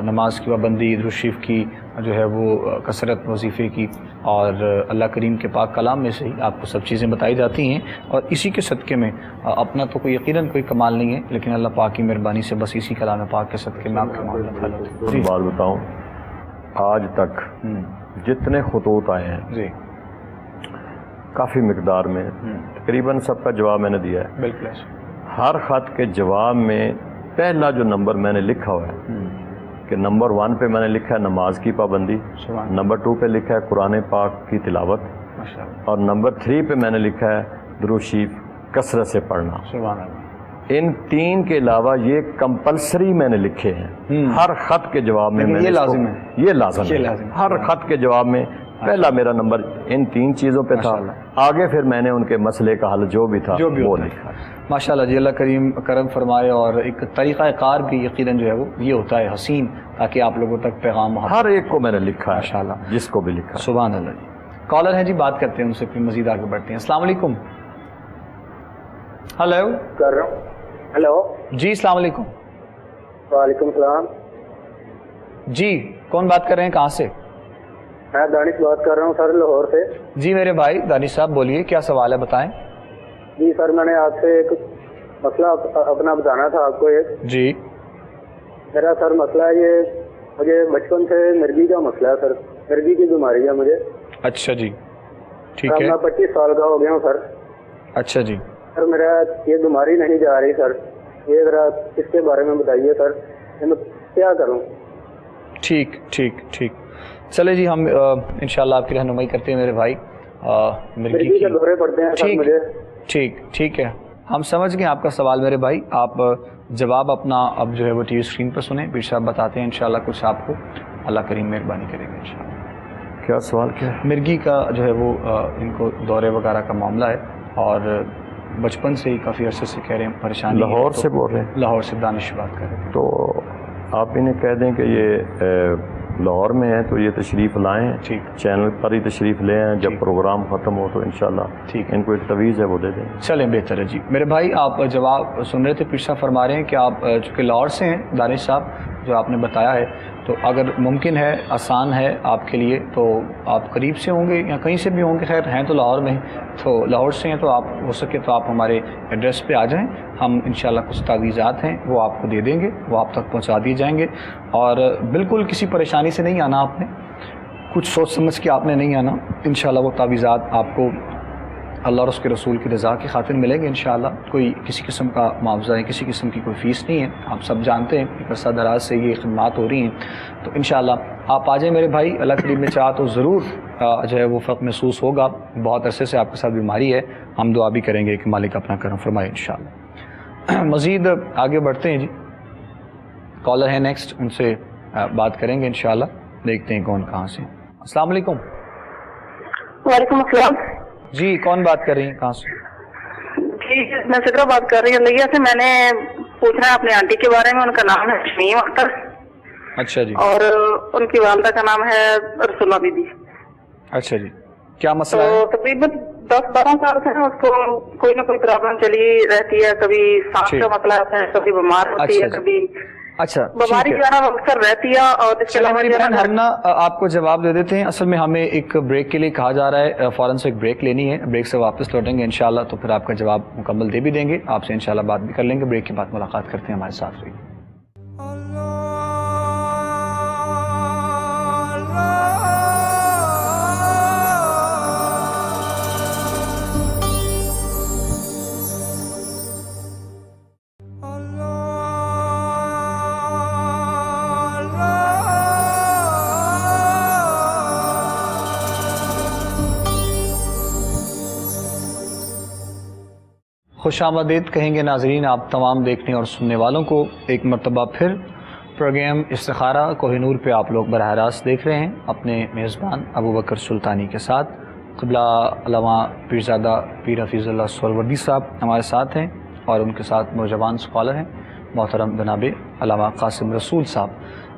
B: نماز کی پابندی، درود شریف کی جو ہے وہ کثرت، وظیفے کی، اور اللہ کریم کے پاک کلام میں سے ہی آپ کو سب چیزیں بتائی جاتی ہیں، اور اسی کے صدقے میں اپنا تو کوئی یقیناً کوئی کمال نہیں ہے، لیکن اللہ پاک کی مہربانی سے بس اسی کلام پاک کے صدقے میں آپ کے معاملات حل ہوتے ہیں۔
A: بات بتاؤں، آج تک جتنے خطوط آئے ہیں
B: جی
A: کافی مقدار میں، تقریباً سب کا جواب میں نے دیا ہے۔
B: بالکل،
A: ہر خط کے جواب میں پہلا جو نمبر میں نے لکھا ہوا ہے کہ نمبر 1 پہ میں نے لکھا ہے نماز کی پابندی، نمبر 2 پہ لکھا ہے قرآن پاک کی تلاوت، اور نمبر 3 پہ میں نے لکھا ہے درود شریف کثرت سے پڑھنا۔
B: سبحان اللہ۔
A: ان 3 کے علاوہ یہ کمپلسری میں نے لکھے ہیں ہر خط کے جواب میں،
B: یہ لازم ہے،
A: یہ لازم ہے، ہر خط کے جواب میں پہلا میرا نمبر ان 3 چیزوں پہ تھا، آگے پھر میں نے ان کے مسئلے کا حل جو بھی تھا وہ لکھا۔
B: ماشاءاللہ جی، اللہ کریم کرم فرمائے، اور ایک طریقہ کار بھی یقیناً جو ہے وہ یہ ہوتا ہے حسین، تاکہ آپ لوگوں تک پیغام
A: ہر ایک کو میں نے لکھا ہے
B: ماشاءاللہ،
A: جس کو بھی لکھا۔
B: سبحان اللہ جی۔ کالر ہیں جی، بات کرتے ہیں ان سے، پھر مزید آگے بڑھتے ہیں۔ السلام علیکم۔ ہلو
G: کر رہا ہوں۔ ہلو
B: جی، السلام علیکم۔
G: وعلیکم السلام
B: جی، کون بات کر رہے ہیں، کہاں سے؟
G: میں دانش بات کر رہا ہوں سر، لاہور سے۔
B: جی میرے بھائی دانش صاحب بولیے، کیا سوال ہے، بتائیں۔
G: جی سر، میں نے آپ سے ایک مسئلہ اپنا بتانا تھا آپ کو۔ ایک
B: جی
G: میرا سر مسئلہ ہے یہ، مجھے بچپن سے مرگی کا مسئلہ ہے سر، مرگی کی بیماری ہے مجھے۔
B: اچھا جی، ٹھیک ہے۔
G: میں 25 سال کا ہو گیا ہوں سر۔
B: اچھا جی،
G: سر میرا یہ بیماری نہیں جا رہی سر، یہ ذرا اس کے بارے میں بتائیے سر، میں کیا کروں؟
B: ٹھیک ٹھیک ٹھیک، چلے جی، ہم انشاءاللہ آپ کی رہنمائی کرتے ہیں میرے بھائی۔
G: مرگی کے دورے پڑتے ہیں سر مجھے۔
B: ٹھیک ہے، ہم سمجھ گئے آپ کا سوال میرے بھائی۔ آپ جواب اپنا اب جو ہے وہ ٹی وی اسکرین پر سنیں، پھر صاحب بتاتے ہیں انشاءاللہ کچھ آپ کو، اللہ کریم مہربانی کرے گا انشاءاللہ۔
A: کیا سوال کیا ہے؟
B: مرگی کا جو ہے وہ ان کو دورے وغیرہ کا معاملہ ہے، اور بچپن سے ہی کافی عرصے سے کہہ رہے ہیں پریشانی۔
A: لاہور سے بول رہے ہیں؟
B: لاہور سے دانش بات کر رہے ہیں۔
A: تو آپ انہیں کہہ دیں کہ یہ لاہور میں ہیں تو یہ تشریف لائیں،
B: ٹھیک،
A: چینل پر ہی تشریف لے آئیں، جب پروگرام ختم ہو تو انشاءاللہ
B: ٹھیک،
A: ان کو ایک تویز ہے وہ دے دیں۔
B: چلیں بہتر ہے جی۔ میرے بھائی آپ جواب سن رہے تھے، پھر صاحب فرما رہے ہیں کہ آپ چونکہ لاہور سے ہیں دانش صاحب، جو آپ نے بتایا ہے، تو اگر ممکن ہے، آسان ہے آپ کے لیے، تو آپ قریب سے ہوں گے یا کہیں سے بھی ہوں گے، خیر ہیں تو لاہور میں، تو لاہور سے ہیں تو آپ ہو سکے تو آپ ہمارے ایڈریس پہ آ جائیں، ہم انشاءاللہ کچھ تعویذات ہیں وہ آپ کو دے دیں گے، وہ آپ تک پہنچا دیے جائیں گے۔ اور بالکل کسی پریشانی سے نہیں آنا، آپ نے کچھ سوچ سمجھ کے آپ نے نہیں آنا، انشاءاللہ وہ تعویذات آپ کو اللہ اور اس کے رسول کی رضا کی خاطر ملیں گے انشاءاللہ۔ کوئی کسی قسم کا معاوضہ ہے، کسی قسم کی کوئی فیس نہیں ہے، آپ سب جانتے ہیں ایک عرصہ دراز سے یہ خدمات ہو رہی ہیں، تو انشاءاللہ آپ آ جائیں میرے بھائی، اللہ کریم نے چاہا تو ضرور جو ہے وہ فرق محسوس ہوگا. بہت عرصے سے آپ کے ساتھ بیماری ہے، ہم دعا بھی کریں گے کہ مالک اپنا کرم فرمائے انشاءاللہ. مزید آگے بڑھتے ہیں جی. کالر ہیں نیکسٹ، ان سے بات کریں گے انشاءاللہ. دیکھتے ہیں کون کہاں سے. السلام علیکم.
D: وعلیکم السلام.
B: جی کون بات کر رہی ہیں، کہاں سے؟
D: جی میں سدرا بات کر رہی ہوں لگیا سے. میں نے پوچھنا ہے اپنی آنٹی کے بارے میں. ان کا نام ہے شمیم اختر.
B: اچھا جی.
D: اور ان کی والدہ کا نام ہے رسولہ بی بی.
B: اچھا جی، کیا مسئلہ
D: تو
B: ہے؟
D: تقریباً 10-12 سال سے اس کو کوئی نہ کوئی پرابلم چلی رہتی ہے. کبھی سانس کا مسئلہ ہوتا ہے، کبھی بیمار ہوتی ہے، کبھی
B: اچھا
D: بیماری جو ہے نا اکثر رہتی ہے. اور اس کے
B: چلیں
D: علاوہ
B: میری بہن، ہم نا آپ کو جواب دے دیتے ہیں. اصل میں ہمیں ایک بریک کے لیے کہا جا رہا ہے، فوراً سے ایک بریک لینی ہے. بریک سے واپس لوٹیں گے انشاءاللہ تو پھر آپ کا جواب مکمل دے بھی دیں گے. آپ سے انشاءاللہ بات بھی کر لیں گے. بریک کے بعد ملاقات کرتے ہیں، ہمارے ساتھ رہیے. خوش آمدید کہیں گے ناظرین آپ تمام دیکھنے اور سننے والوں کو. ایک مرتبہ پھر پروگرام استخارہ کوہ نور پہ آپ لوگ براہ راست دیکھ رہے ہیں اپنے میزبان ابو بکر سلطانی کے ساتھ. قبلہ علامہ پیرزادہ پیر حفیظ اللہ سہروردی صاحب ہمارے ساتھ ہیں، اور ان کے ساتھ نوجوان اسکالر ہیں محترم جناب علامہ قاسم رسول صاحب.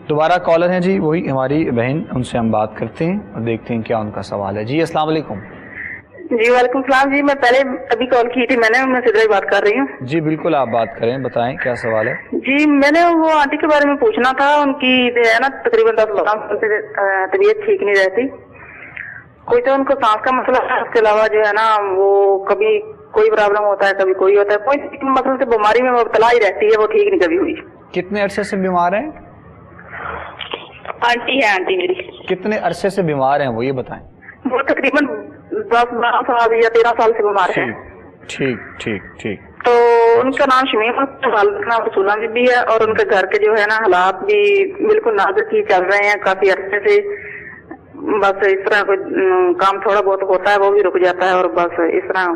B: دوبارہ کالر ہیں جی، وہی ہماری بہن، ان سے ہم بات کرتے ہیں اور دیکھتے ہیں کیا ان کا سوال ہے. جی السلام علیکم.
D: جی وعلیکم السلام. جی میں پہلے ابھی کال کی تھی میں سدرا بات کر رہی ہوں.
B: جی بالکل آپ بات کریں، بتائیں کیا سوال ہے.
D: جی میں نے وہ آنٹی کے بارے میں پوچھنا تھا. ان کی جو ہے نا تقریباً 10-12 سال سے طبیعت ٹھیک نہیں رہتی. کوئی تو ان کو سانس کا مسئلہ ہے، اس کے علاوہ جو ہے نا وہ کبھی کوئی پرابلم ہوتا ہے، کبھی کوئی ہوتا ہے. کوئی مسئلہ سے بیماری میں مبتلا ہی رہتی ہے، وہ ٹھیک نہیں کبھی ہوئی.
B: کتنے عرصے سے بیمار ہیں؟
D: آنٹی ہے آنٹی میری.
B: کتنے عرصے سے بیمار ہیں وہ یہ بتائیں.
D: وہ تقریباً 10-12 سال یا 13 سال سے بیمار ہے.
B: ٹھیک ٹھیک ٹھیک.
D: تو ان کا نام شمیم ہے، والد کا نام رسولہ بی بی ہے. اور ان کے گھر کے جو ہے نا حالات بھی بالکل نازک ہی چل رہے ہیں کافی عرصے سے. بس اس طرح کوئی کام تھوڑا بہت ہوتا ہے وہ بھی رک جاتا ہے، اور بس اس طرح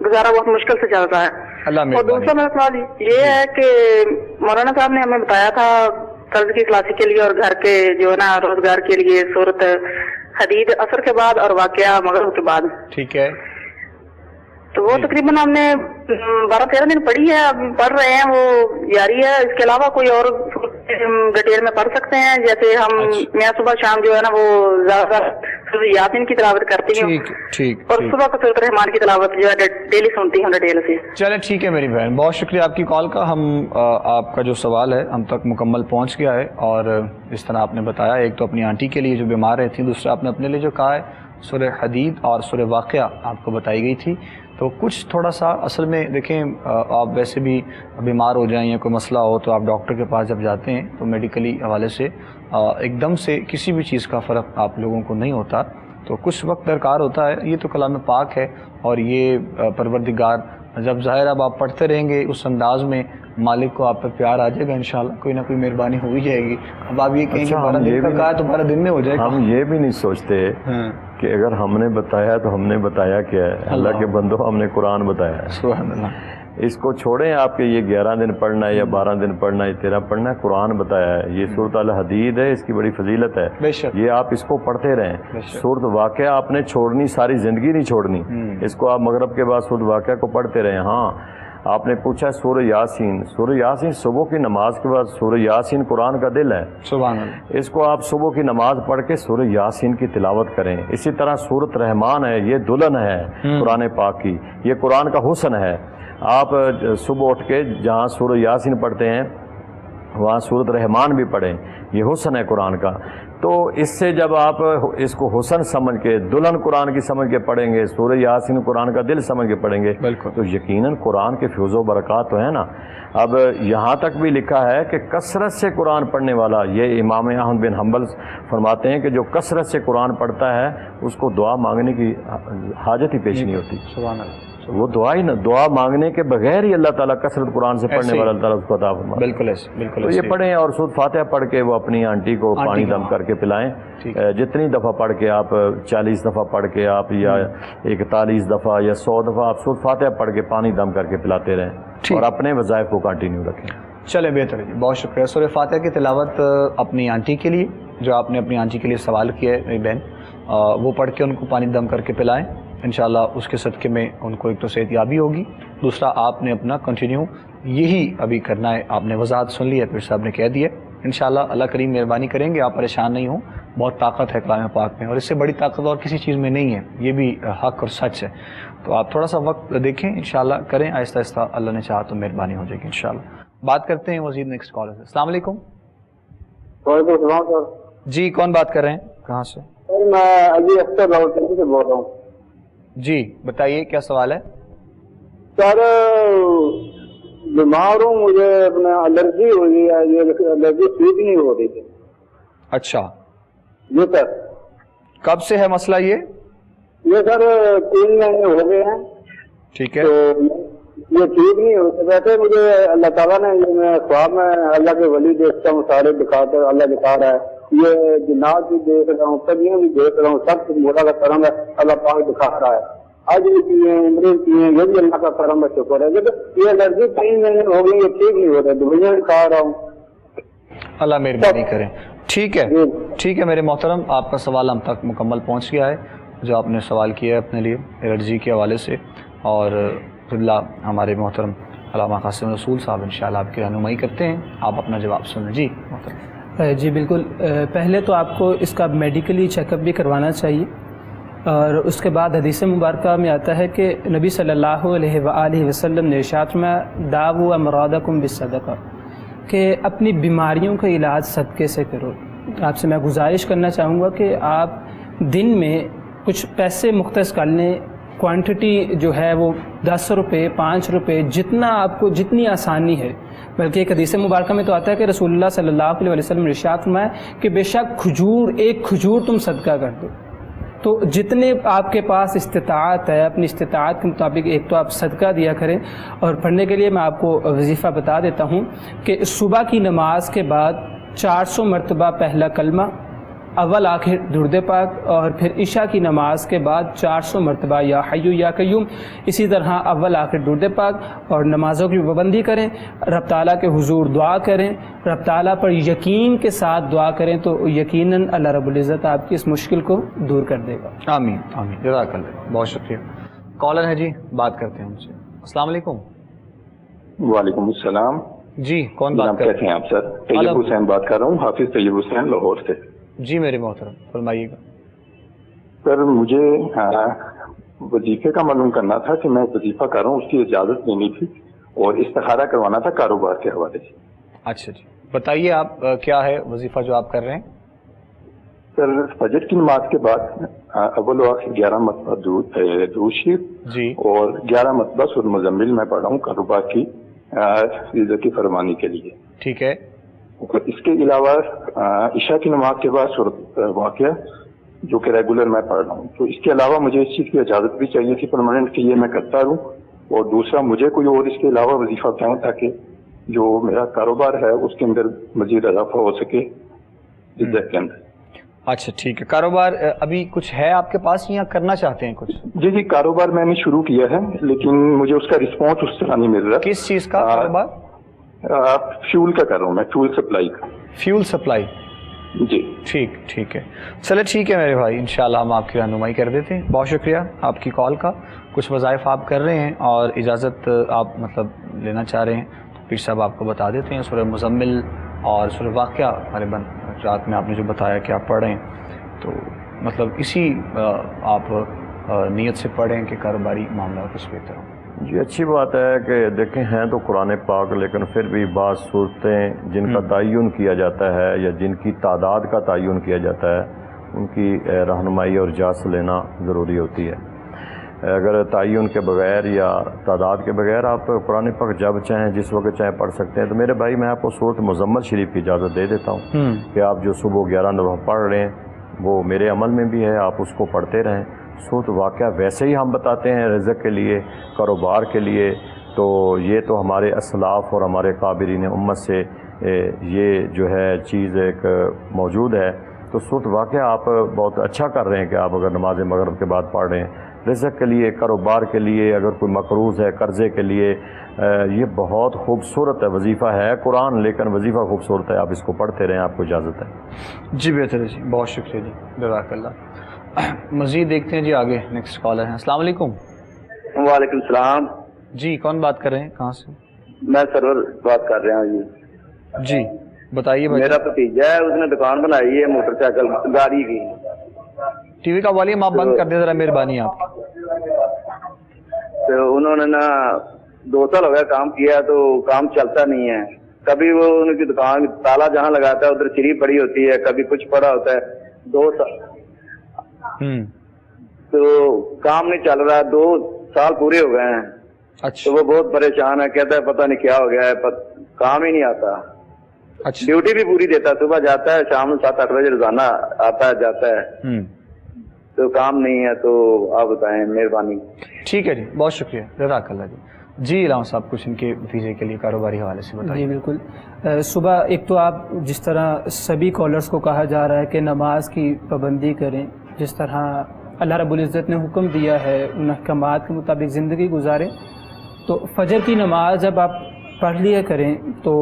D: گزارا بہت مشکل سے چلتا ہے. اور دوسرا میرا سوال یہ ہے کہ مولانا صاحب نے ہمیں بتایا تھا قرض کی خلاصی کے لیے اور گھر کے جو ہے نا روزگار کے لیے سورت حدید عصر کے بعد اور واقعہ مغرب کے بعد.
B: ٹھیک ہے.
D: تو وہ تقریباً ہم نے 12-13 دن پڑھی ہے، اب پڑھ رہے ہیں، وہ جاری ہے. اس کے علاوہ کوئی اور ڈیٹیل میں پڑھ سکتے ہیں؟ جیسے ہم میں صبح شام جو ہے نا وہ زیادہ یاسین کی تلاوت کرتی ہوں، اور صبح کو سورۃ الرحمان کی تلاوت جو ہے ڈیلی سنتی ہوں ڈیٹیل سے.
B: چلے ٹھیک ہے میری بہن، بہت شکریہ آپ کی کال کا. ہم آپ کا جو سوال ہے ہم تک مکمل پہنچ گیا ہے. اور اس طرح آپ نے بتایا، ایک تو اپنی آنٹی کے لیے جو بیمار رہتی، دوسرا آپ نے اپنے لیے جو کہا ہے سورہ حدید اور سورہ واقعہ آپ کو بتائی گئی تھی. تو کچھ تھوڑا سا اصل میں دیکھیں، آپ ویسے بھی بیمار ہو جائیں یا کوئی مسئلہ ہو تو آپ ڈاکٹر کے پاس جب جاتے ہیں تو میڈیکلی حوالے سے ایک دم سے کسی بھی چیز کا فرق آپ لوگوں کو نہیں ہوتا. تو کچھ وقت درکار ہوتا ہے. یہ تو کلام پاک ہے، اور یہ پروردگار جب ظاہر اب آپ پڑھتے رہیں گے اس انداز میں مالک کو آپ پہ پیار آ جائے گا انشاءاللہ. کوئی نہ کوئی مہربانی ہو ہی جائے گی. اب آپ یہ کہیں کہ 12 دن کا کہا ہے تو 12 دن میں ہو جائے گا.
A: ہم یہ بھی نہیں سوچتے کہ اگر ہم نے بتایا تو ہم نے بتایا کیا ہے. اللہ کے بندو، ہم نے قرآن بتایا ہے.
B: سبحان اللہ.
A: اس کو چھوڑیں آپ کے یہ 11 دن پڑھنا ہے یا 12 دن پڑھنا ہے یا 13 پڑھنا ہے. قرآن بتایا ہے. یہ سورۃ الحدید ہے، اس کی بڑی فضیلت ہے. یہ آپ اس کو پڑھتے رہیں. سورۃ واقعہ آپ نے چھوڑنی، ساری زندگی نہیں چھوڑنی. اس کو آپ مغرب کے بعد سورۃ واقعہ کو پڑھتے رہیں. ہاں آپ نے پوچھا سورہ یاسین. سورہ یاسین صبح کی نماز کے بعد، سورہ یاسین قرآن کا دل ہے.
B: سبحان اللہ.
A: اس کو آپ صبح کی نماز پڑھ کے سورہ یاسین کی تلاوت کریں. اسی طرح سورۃ رحمان ہے، یہ دلہن ہے قرآن پاک کی، یہ قرآن کا حسن ہے. آپ صبح اٹھ کے جہاں سورہ یاسین پڑھتے ہیں وہاں سورۃ رحمان بھی پڑھیں. یہ حسن ہے قرآن کا. تو اس سے جب آپ اس کو حسن سمجھ کے، دلہن قرآن کی سمجھ کے پڑھیں گے، سورہ یاسین قرآن کا دل سمجھ کے پڑھیں گے، تو یقیناً قرآن کے فیض و برکات تو ہیں نا. اب یہاں تک بھی لکھا ہے کہ کثرت سے قرآن پڑھنے والا، یہ امام احمد بن حنبل فرماتے ہیں کہ جو کثرت سے قرآن پڑھتا ہے اس کو دعا مانگنے کی حاجت ہی پیش نہیں ہوتی.
B: سبحان اللہ.
A: وہ دعا ہی نا، دعا مانگنے کے بغیر ہی اللہ تعالیٰ کثرت قرآن سے پڑھنے والا اللہ تعالیٰ اس کو عطا فرماتا ہے۔
B: بالکل ایسے، بالکل
A: تو
B: ایسے۔
A: یہ پڑھیں اور سورۃ فاتحہ پڑھ کے وہ اپنی آنٹی کو پانی دم کر کے پلائیں۔ جتنی دفعہ پڑھ کے آپ 40 دفعہ پڑھ کے آپ یا 41 دفعہ یا 100 دفعہ آپ سورۃ فاتحہ پڑھ کے پانی دم کر کے پلاتے رہیں اور اپنے وظائف کو کنٹینیو رکھیں۔
B: چلیں بہتر ہے جی، بہت شکریہ۔ سورہ فاتحہ کی تلاوت اپنی آنٹی کے لیے، جو آپ نے اپنی آنٹی کے لیے سوال کیا ہے میری بہن، وہ پڑھ کے ان کو پانی دم کر کے پلائیں، انشاءاللہ اس کے صدقے میں ان کو ایک تو صحت یابی ہوگی، دوسرا آپ نے اپنا کنٹینیو یہی ابھی کرنا ہے۔ آپ نے وضاحت سن لی ہے، پھر صاحب نے کہہ دیا، انشاءاللہ اللہ کریم مہربانی کریں گے، آپ پریشان نہیں ہوں، بہت طاقت ہے کلام پاک میں، اور اس سے بڑی طاقت اور کسی چیز میں نہیں ہے، یہ بھی حق اور سچ ہے۔ تو آپ تھوڑا سا وقت دیکھیں، انشاءاللہ کریں آہستہ آہستہ، اللہ نے چاہا تو مہربانی ہو جائے گی انشاءاللہ۔ بات کرتے ہیں مزید نیکسٹ کالر سے۔ السلام علیکم۔
G: وعلیکم السلام سر۔
B: جی کون بات کر رہے ہیں، کہاں سے؟
G: سر میں ابھی اختر راولپنڈی سے بول رہا ہوں۔
B: جی بتائیے کیا سوال ہے؟
G: سر بیمار ہوں، مجھے اپنا الرجی ہوئی ہے، یہ الرجی ٹھیک نہیں ہو رہی ہے۔
B: اچھا،
G: جی سر۔
B: کب سے ہے مسئلہ یہ؟
G: یہ سر 3 مہینے ہو گئے ہیں۔
B: ٹھیک ہے۔
G: تو یہ ٹھیک نہیں ہو رہا، ویسے مجھے اللہ تعالیٰ نے، یہ میں خواب میں اللہ کے ولی دیکھتا ہوں، سارے دکھاتے ہیں، اللہ دکھا رہا ہے، یہ جنات بھی دیکھ رہا ہوں، قدیوں بھی دیکھ رہا ہوں، سب کچھ مولا کا کرم ہے، اللہ پاک دکھا رہا ہے۔ آج بھی کیے ہیں، عمریں کیے ہیں، یہ بھی اللہ کا کرم ہے، شکر ہے۔ لیکن یہ الرجی 3 مہینے ہو گئی، یہ ٹھیک نہیں ہو رہا، دوائیاں بھی کھا رہا ہوں۔
B: اللہ مہربانی کریں۔ ٹھیک ہے، ٹھیک ہے میرے محترم، آپ کا سوال ہم تک مکمل پہنچ گیا ہے، جو آپ نے سوال کیا ہے اپنے لیے الرجی کے حوالے سے، اور اللہ ہمارے محترم علامہ قاسم رسول صاحب انشاءاللہ آپ کی رہنمائی کرتے ہیں، آپ اپنا جواب سنیں۔ جی محترم۔
E: جی بالکل، پہلے تو آپ کو اس کا میڈیکلی چیک اپ بھی کروانا چاہیے، اور اس کے بعد حدیث مبارکہ میں آتا ہے کہ نبی صلی اللہ علیہ وآلہ وسلم نے ارشاد میں داؤ امراضکم بالصدقہ، کہ اپنی بیماریوں کا علاج صدقے سے کرو۔ آپ سے میں گزارش کرنا چاہوں گا کہ آپ دن میں کچھ پیسے مختص کر لیں، کوانٹٹی جو ہے وہ 10 روپے 5 روپے، جتنا آپ کو جتنی آسانی ہے۔ بلکہ ایک حدیث مبارکہ میں تو آتا ہے کہ رسول اللہ صلی اللہ علیہ وسلم نے ارشاد فرمایا کہ بے شک ایک کھجور تم صدقہ کر دو۔ تو جتنے آپ کے پاس استطاعت ہے، اپنی استطاعت کے مطابق ایک تو آپ صدقہ دیا کریں۔ اور پڑھنے کے لیے میں آپ کو وظیفہ بتا دیتا ہوں کہ صبح کی نماز کے بعد 400 مرتبہ پہلا کلمہ، اول آخر درود پاک، اور پھر عشاء کی نماز کے بعد 400 مرتبہ یا حی یا قیوم، اسی طرح اول آخر درود پاک، اور نمازوں کی پابندی کریں، رب تعالیٰ کے حضور دعا کریں، رب تعالیٰ پر یقین کے ساتھ دعا کریں، تو یقیناً اللہ رب العزت آپ کی اس مشکل کو دور کر دے گا۔
B: آمین آمین، جزاک اللہ، بہت شکریہ۔ کالر ہے جی، بات کرتے ہیں ان سے۔ السلام علیکم۔
F: وعلیکم السلام
B: جی کون بات کر رہے ہیں؟
F: کیسے ہیں آپ سر؟ طیب حسین بات کر رہا ہوں، حافظ طیب حسین لاہور سے۔
B: جی میرے محترم فرمائیے گا۔
F: سر مجھے وظیفے کا معلوم کرنا تھا کہ میں وظیفہ کر رہا ہوں، اس کی اجازت لینی تھی، اور استخارہ کروانا تھا کاروبار کے حوالے سے۔
B: اچھا جی بتائیے، آپ کیا ہے وظیفہ جو آپ کر رہے ہیں؟
F: سر فجر کی نماز کے بعد اول و آخر 11 مرتبہ درود شریف
B: جی،
F: اور 11 مرتبہ سورۃ مزمل میں پڑھ رہا ہوں کاروبار کی رزق کی فرمانی کے لیے۔
B: ٹھیک ہے۔
F: اور اس کے علاوہ عشاء کی نماز کے بعد سورۃ واقعہ جو کہ ریگولر میں پڑھ رہا ہوں، تو اس کے علاوہ مجھے اس چیز کی اجازت بھی چاہیے تھی پرماننٹ کہ یہ میں کرتا رہوں، اور دوسرا مجھے کوئی اور اس کے علاوہ وظیفہ بتاؤں تاکہ جو میرا کاروبار ہے اس کے اندر مزید اضافہ ہو سکے عزت کے اندر۔
B: اچھا ٹھیک ہے، کاروبار ابھی کچھ ہے آپ کے پاس یا کرنا چاہتے ہیں کچھ؟
F: جی کاروبار میں نے شروع کیا ہے، لیکن مجھے اس کا رسپانس اس طرح نہیں مل رہا۔
B: کس چیز کا کاروبار؟
F: فیول کا کر رہا ہوں میں، فیول سپلائی کا۔
B: Fuel supply?
F: جی
B: ٹھیک ہے، چلے ٹھیک ہے میرے بھائی، انشاءاللہ ہم آپ کی رہنمائی کر دیتے ہیں۔ بہت شکریہ آپ کی کال کا۔ کچھ وظائف آپ کر رہے ہیں اور اجازت آپ مطلب لینا چاہ رہے ہیں، تو پیر صاحب آپ کو بتا دیتے ہیں سورہ مزمل اور سورہ واقعہ غالباً رات میں آپ نے جو بتایا کہ آپ پڑھیں، تو مطلب اسی آپ نیت سے پڑھیں کہ کاروباری معاملات اس بہتر ہوں۔
A: جی اچھی بات ہے کہ دیکھیں ہیں تو قرآن پاک، لیکن پھر بھی بعض صورتیں جن کا تعین کیا جاتا ہے یا جن کی تعداد کا تعین کیا جاتا ہے، ان کی رہنمائی اور اجازت لینا ضروری ہوتی ہے۔ اگر تعین کے بغیر یا تعداد کے بغیر آپ قرآن پاک جب چاہیں جس وقت چاہیں پڑھ سکتے ہیں، تو میرے بھائی میں آپ کو سورۃ مزمل شریف کی اجازت دے دیتا ہوں کہ آپ جو صبح 11 دفعہ پڑھ رہے ہیں وہ میرے عمل میں بھی ہے، آپ اس کو پڑھتے رہیں، صورت واقعہ ویسے ہی ہم بتاتے ہیں رزق کے لیے، کاروبار کے لیے، تو یہ تو ہمارے اسلاف اور ہمارے قابرین امت سے یہ جو ہے چیز ایک موجود ہے۔ تو صورت واقعہ آپ بہت اچھا کر رہے ہیں کہ آپ اگر نماز مغرب کے بعد پڑھ رہے ہیں، رزق کے لیے، کاروبار کے لیے، اگر کوئی مقروض ہے قرضے کے لیے، یہ بہت خوبصورت ہے، وظیفہ ہے قرآن لیکن وظیفہ خوبصورت ہے، آپ اس کو پڑھتے رہیں، آپ کو اجازت ہے۔
B: جی بہتر ہے جی، بہت شکریہ جی، جزاک اللہ۔ مزید دیکھتے ہیں جی آگے، نیکسٹ کالر ہیں۔ السلام علیکم۔
G: وعلیکم السلام
B: جی کون بات کر رہے ہیں، کہاں سے؟
G: میں سرور بات کر رہا ہوں جی۔
B: جی بتائیے بھائی۔
G: میرا بھتیجا ہے، اس نے دکان بنائی ہے موٹر سائیکل گاڑی کی۔
B: ٹی وی کا والیوم آپ بند کر دیں ذرا، مہربانی آپ کی۔
G: تو انہوں نے نا 2 سال ہو گیا کام کیا تو کام چلتا نہیں ہے، کبھی وہ ان کی دکان تالا جہاں لگاتا ہے ادھر چری پڑی ہوتی ہے، کبھی کچھ پڑا ہوتا ہے۔ 2 سال تو کام نہیں چل رہا، 2 سال پورے ہو گئے ہیں۔
B: اچھا
G: تو وہ بہت پریشان ہے، کہتا ہے پتہ نہیں کیا ہو گیا ہے، کام ہی نہیں آتا۔
B: اچھا
G: ڈیوٹی بھی پوری دیتا ہے، صبح جاتا ہے شام 7-8 بجے روزانہ آتا ہے جاتا ہے، تو کام نہیں ہے۔ تو آپ بتائیں مہربانی۔
B: ٹھیک ہے جی، بہت شکریہ، جزاک اللہ جی۔ جی علامہ صاحب کچھ ان کے نتیجے کے لیے کاروباری حوالے سے بتائیے۔
E: جی بالکل۔ صبح ایک تو آپ جس طرح سبھی کالرز کو کہا جا رہا ہے کہ نماز کی پابندی کریں، جس طرح اللہ رب العزت نے حکم دیا ہے ان احکامات کے مطابق زندگی گزاریں، تو فجر کی نماز جب آپ پڑھ لیا کریں تو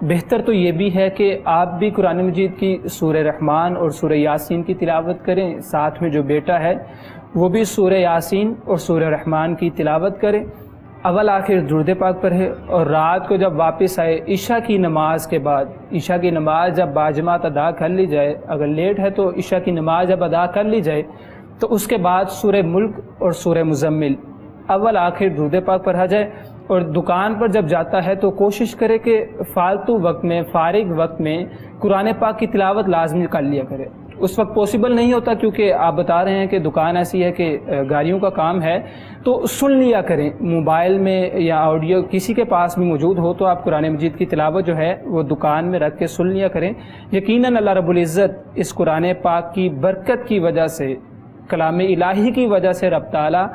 E: بہتر تو یہ بھی ہے کہ آپ بھی قرآن مجید کی سورہ رحمان اور سورہ یاسین کی تلاوت کریں، ساتھ میں جو بیٹا ہے وہ بھی سورہ یاسین اور سورہ رحمان کی تلاوت کرے، اول آخر درود پاک پڑھے، اور رات کو جب واپس آئے عشاء کی نماز کے بعد، عشاء کی نماز جب باجماعت ادا کر لی جائے، اگر لیٹ ہے تو عشاء کی نماز جب ادا کر لی جائے تو اس کے بعد سورہ ملک اور سورہ مزمل اول آخر درود پاک پڑھا جائے، اور دکان پر جب جاتا ہے تو کوشش کرے کہ فالتو وقت میں، فارغ وقت میں قرآن پاک کی تلاوت لازمی کر لیا کرے۔ اس وقت پاسبل نہیں ہوتا کیونکہ آپ بتا رہے ہیں کہ دکان ایسی ہے کہ گاڑیوں کا کام ہے، تو سن لیا کریں موبائل میں یا آڈیو کسی کے پاس بھی موجود ہو تو آپ قرآن مجید کی تلاوت جو ہے وہ دکان میں رکھ کے سن لیا کریں۔ یقیناً اللہ رب العزت اس قرآن پاک کی برکت کی وجہ سے، کلام الہی کی وجہ سے رب تعالیٰ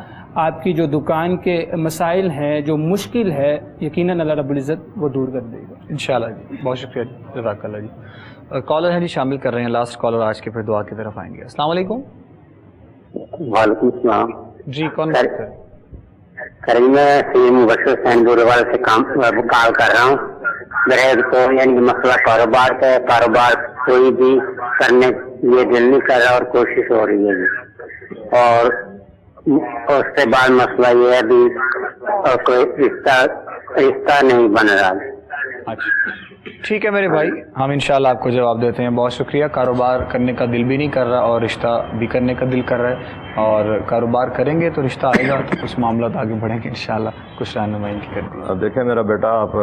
E: آپ کی جو دکان کے مسائل ہیں، جو مشکل ہے، یقیناً اللہ رب العزت وہ دور کر دے گا
B: انشاءاللہ جی، بہت شکریہ جی، جزاک اللہ جی۔ کالر ہیں جی، شامل کر رہے ہیں لاسٹ کالر آج کے، پھر دعا کی طرف آئیں گے۔ السلام علیکم۔
G: وعلیکم السلام
B: جی کون بات کر رہے ہیں؟
G: کریم سید مبشر حسین بورے سے کال کر رہا ہوں۔ میرے کو یعنی مسئلہ کاروبار کا ہے، کاروبار کوئی بھی کرنے یہ دل نہیں کر رہا اور کوشش ہو رہی ہے جی، اور اس کے بعد مسئلہ یہ ہے بھی کوئی رشتہ نہیں بن رہا۔
B: اچھا ٹھیک ہے میرے بھائی، ہم انشاءاللہ آپ کو جواب دیتے ہیں۔ بہت شکریہ۔ کاروبار کرنے کا دل بھی نہیں کر رہا اور رشتہ بھی کرنے کا دل کر رہا ہے، اور کاروبار کریں گے تو رشتہ آئے گا تو کچھ معاملات آگے بڑھیں گے انشاءاللہ، کچھ رہنمائی کی کرتے ہیں۔
A: دیکھیں میرا بیٹا، آپ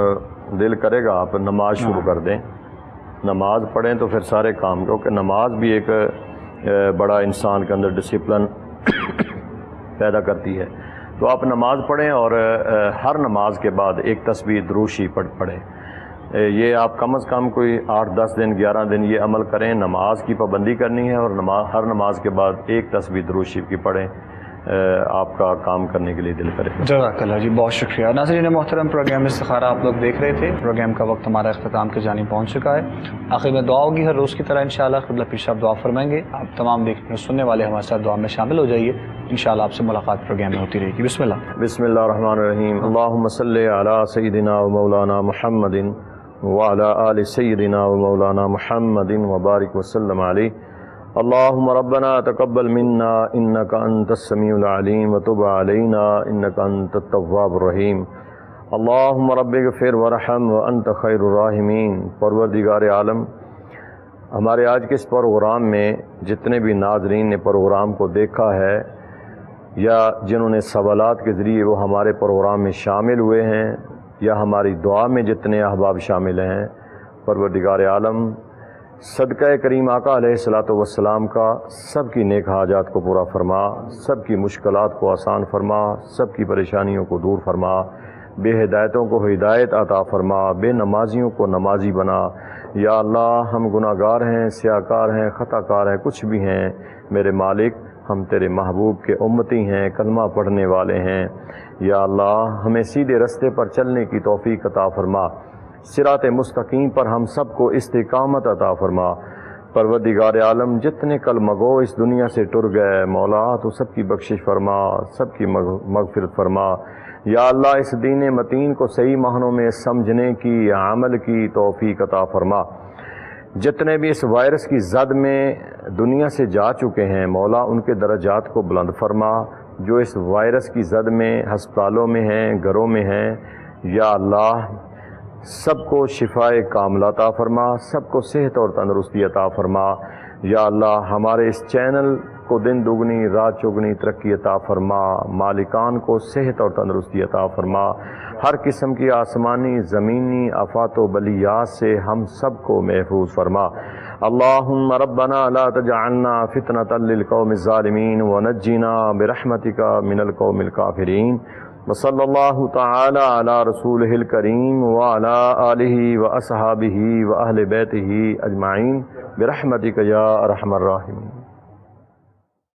A: دل کرے گا آپ نماز شروع کر دیں، نماز پڑھیں تو پھر سارے کام، کیونکہ نماز بھی ایک بڑا انسان کے اندر ڈسپلن پیدا کرتی ہے۔ تو آپ نماز پڑھیں اور ہر نماز کے بعد ایک تسبیح دروشی پڑھیں۔ یہ آپ کم از کم کوئی 8-10 دن 11 دن یہ عمل کریں، نماز کی پابندی کرنی ہے، اور ہر نماز کے بعد ایک تسبیح دروشی کی پڑھیں، آپ کا کام کرنے کے لیے دل کرے۔
B: جزاک اللہ جی، بہت شکریہ۔ ناظرین محترم، پروگرام استخارہ آپ لوگ دیکھ رہے تھے، پروگرام کا وقت ہمارا اختتام کی جانب پہنچ چکا ہے۔ آخر میں دعا ہوگی ہر روز کی طرح انشاءاللہ، قبلہ پیش آپ دعا فرمائیں گے۔ آپ تمام دیکھنے اور سننے والے ہمارے ساتھ دعا میں شامل ہو جائیے، انشاءاللہ آپ سے ملاقات پروگرام میں ہوتی رہے گی۔ بسم اللہ۔
A: بسم اللہ الرحمن الرحیم۔ اللہم صلی علی سیدنا و مولانا محمد وعلی آل سیدنا و مولانا محمد وبارک وسلم علیہ۔ اللہم ربنا تقبل منا انک انت السمیع العلیم وتب علینا انک انت التواب الرحیم۔ اللہم رب اغفر ورحم وانت خیر الراحمین۔ پروردگار عالم، ہمارے آج کے اس پروگرام میں جتنے بھی ناظرین نے پروگرام کو دیکھا ہے یا جنہوں نے سوالات کے ذریعے وہ ہمارے پروگرام میں شامل ہوئے ہیں، یا ہماری دعا میں جتنے احباب شامل ہیں، پروردگار عالم صدقہ کریم آقا علیہ الصلاۃ والسلام کا سب کی نیک حاجات کو پورا فرما، سب کی مشکلات کو آسان فرما، سب کی پریشانیوں کو دور فرما، بے ہدایتوں کو ہدایت عطا فرما، بے نمازیوں کو نمازی بنا۔ یا اللہ، ہم گناہ گار ہیں، سیاہ کار ہیں، خطا کار ہیں، کچھ بھی ہیں میرے مالک، ہم تیرے محبوب کے امتی ہیں، کلمہ پڑھنے والے ہیں۔ یا اللہ ہمیں سیدھے رستے پر چلنے کی توفیق عطا فرما، صراط مستقیم پر ہم سب کو استقامت عطا فرما۔ پروردگار عالم جتنے کلمہ گو اس دنیا سے ٹر گئے، مولا تو سب کی بخشش فرما، سب کی مغفرت فرما۔ یا اللہ اس دین متین کو صحیح معنوں میں سمجھنے کی، عمل کی توفیق عطا فرما۔ جتنے بھی اس وائرس کی زد میں دنیا سے جا چکے ہیں مولا ان کے درجات کو بلند فرما، جو اس وائرس کی زد میں ہسپتالوں میں ہیں، گھروں میں ہیں، یا اللہ سب کو شفائے کاملہ عطا فرما، سب کو صحت اور تندرستی عطا فرما۔ یا اللہ ہمارے اس چینل کو دن دگنی رات چگنی ترقی عطا فرما، مالکان کو صحت اور تندرستی عطا فرما، ہر قسم کی آسمانی زمینی آفات و بلیات سے ہم سب کو محفوظ فرما۔ اللہم ربنا لا تجعلنا فتنة للقوم الظالمین ونجنا برحمتک من القوم الکافرین۔ وصلی اللہ تعالی علی رسولہ الکریم وعلی آلہ واصحابہ واہل بیتہ اجمعین برحمتک یا ارحم الراحمین۔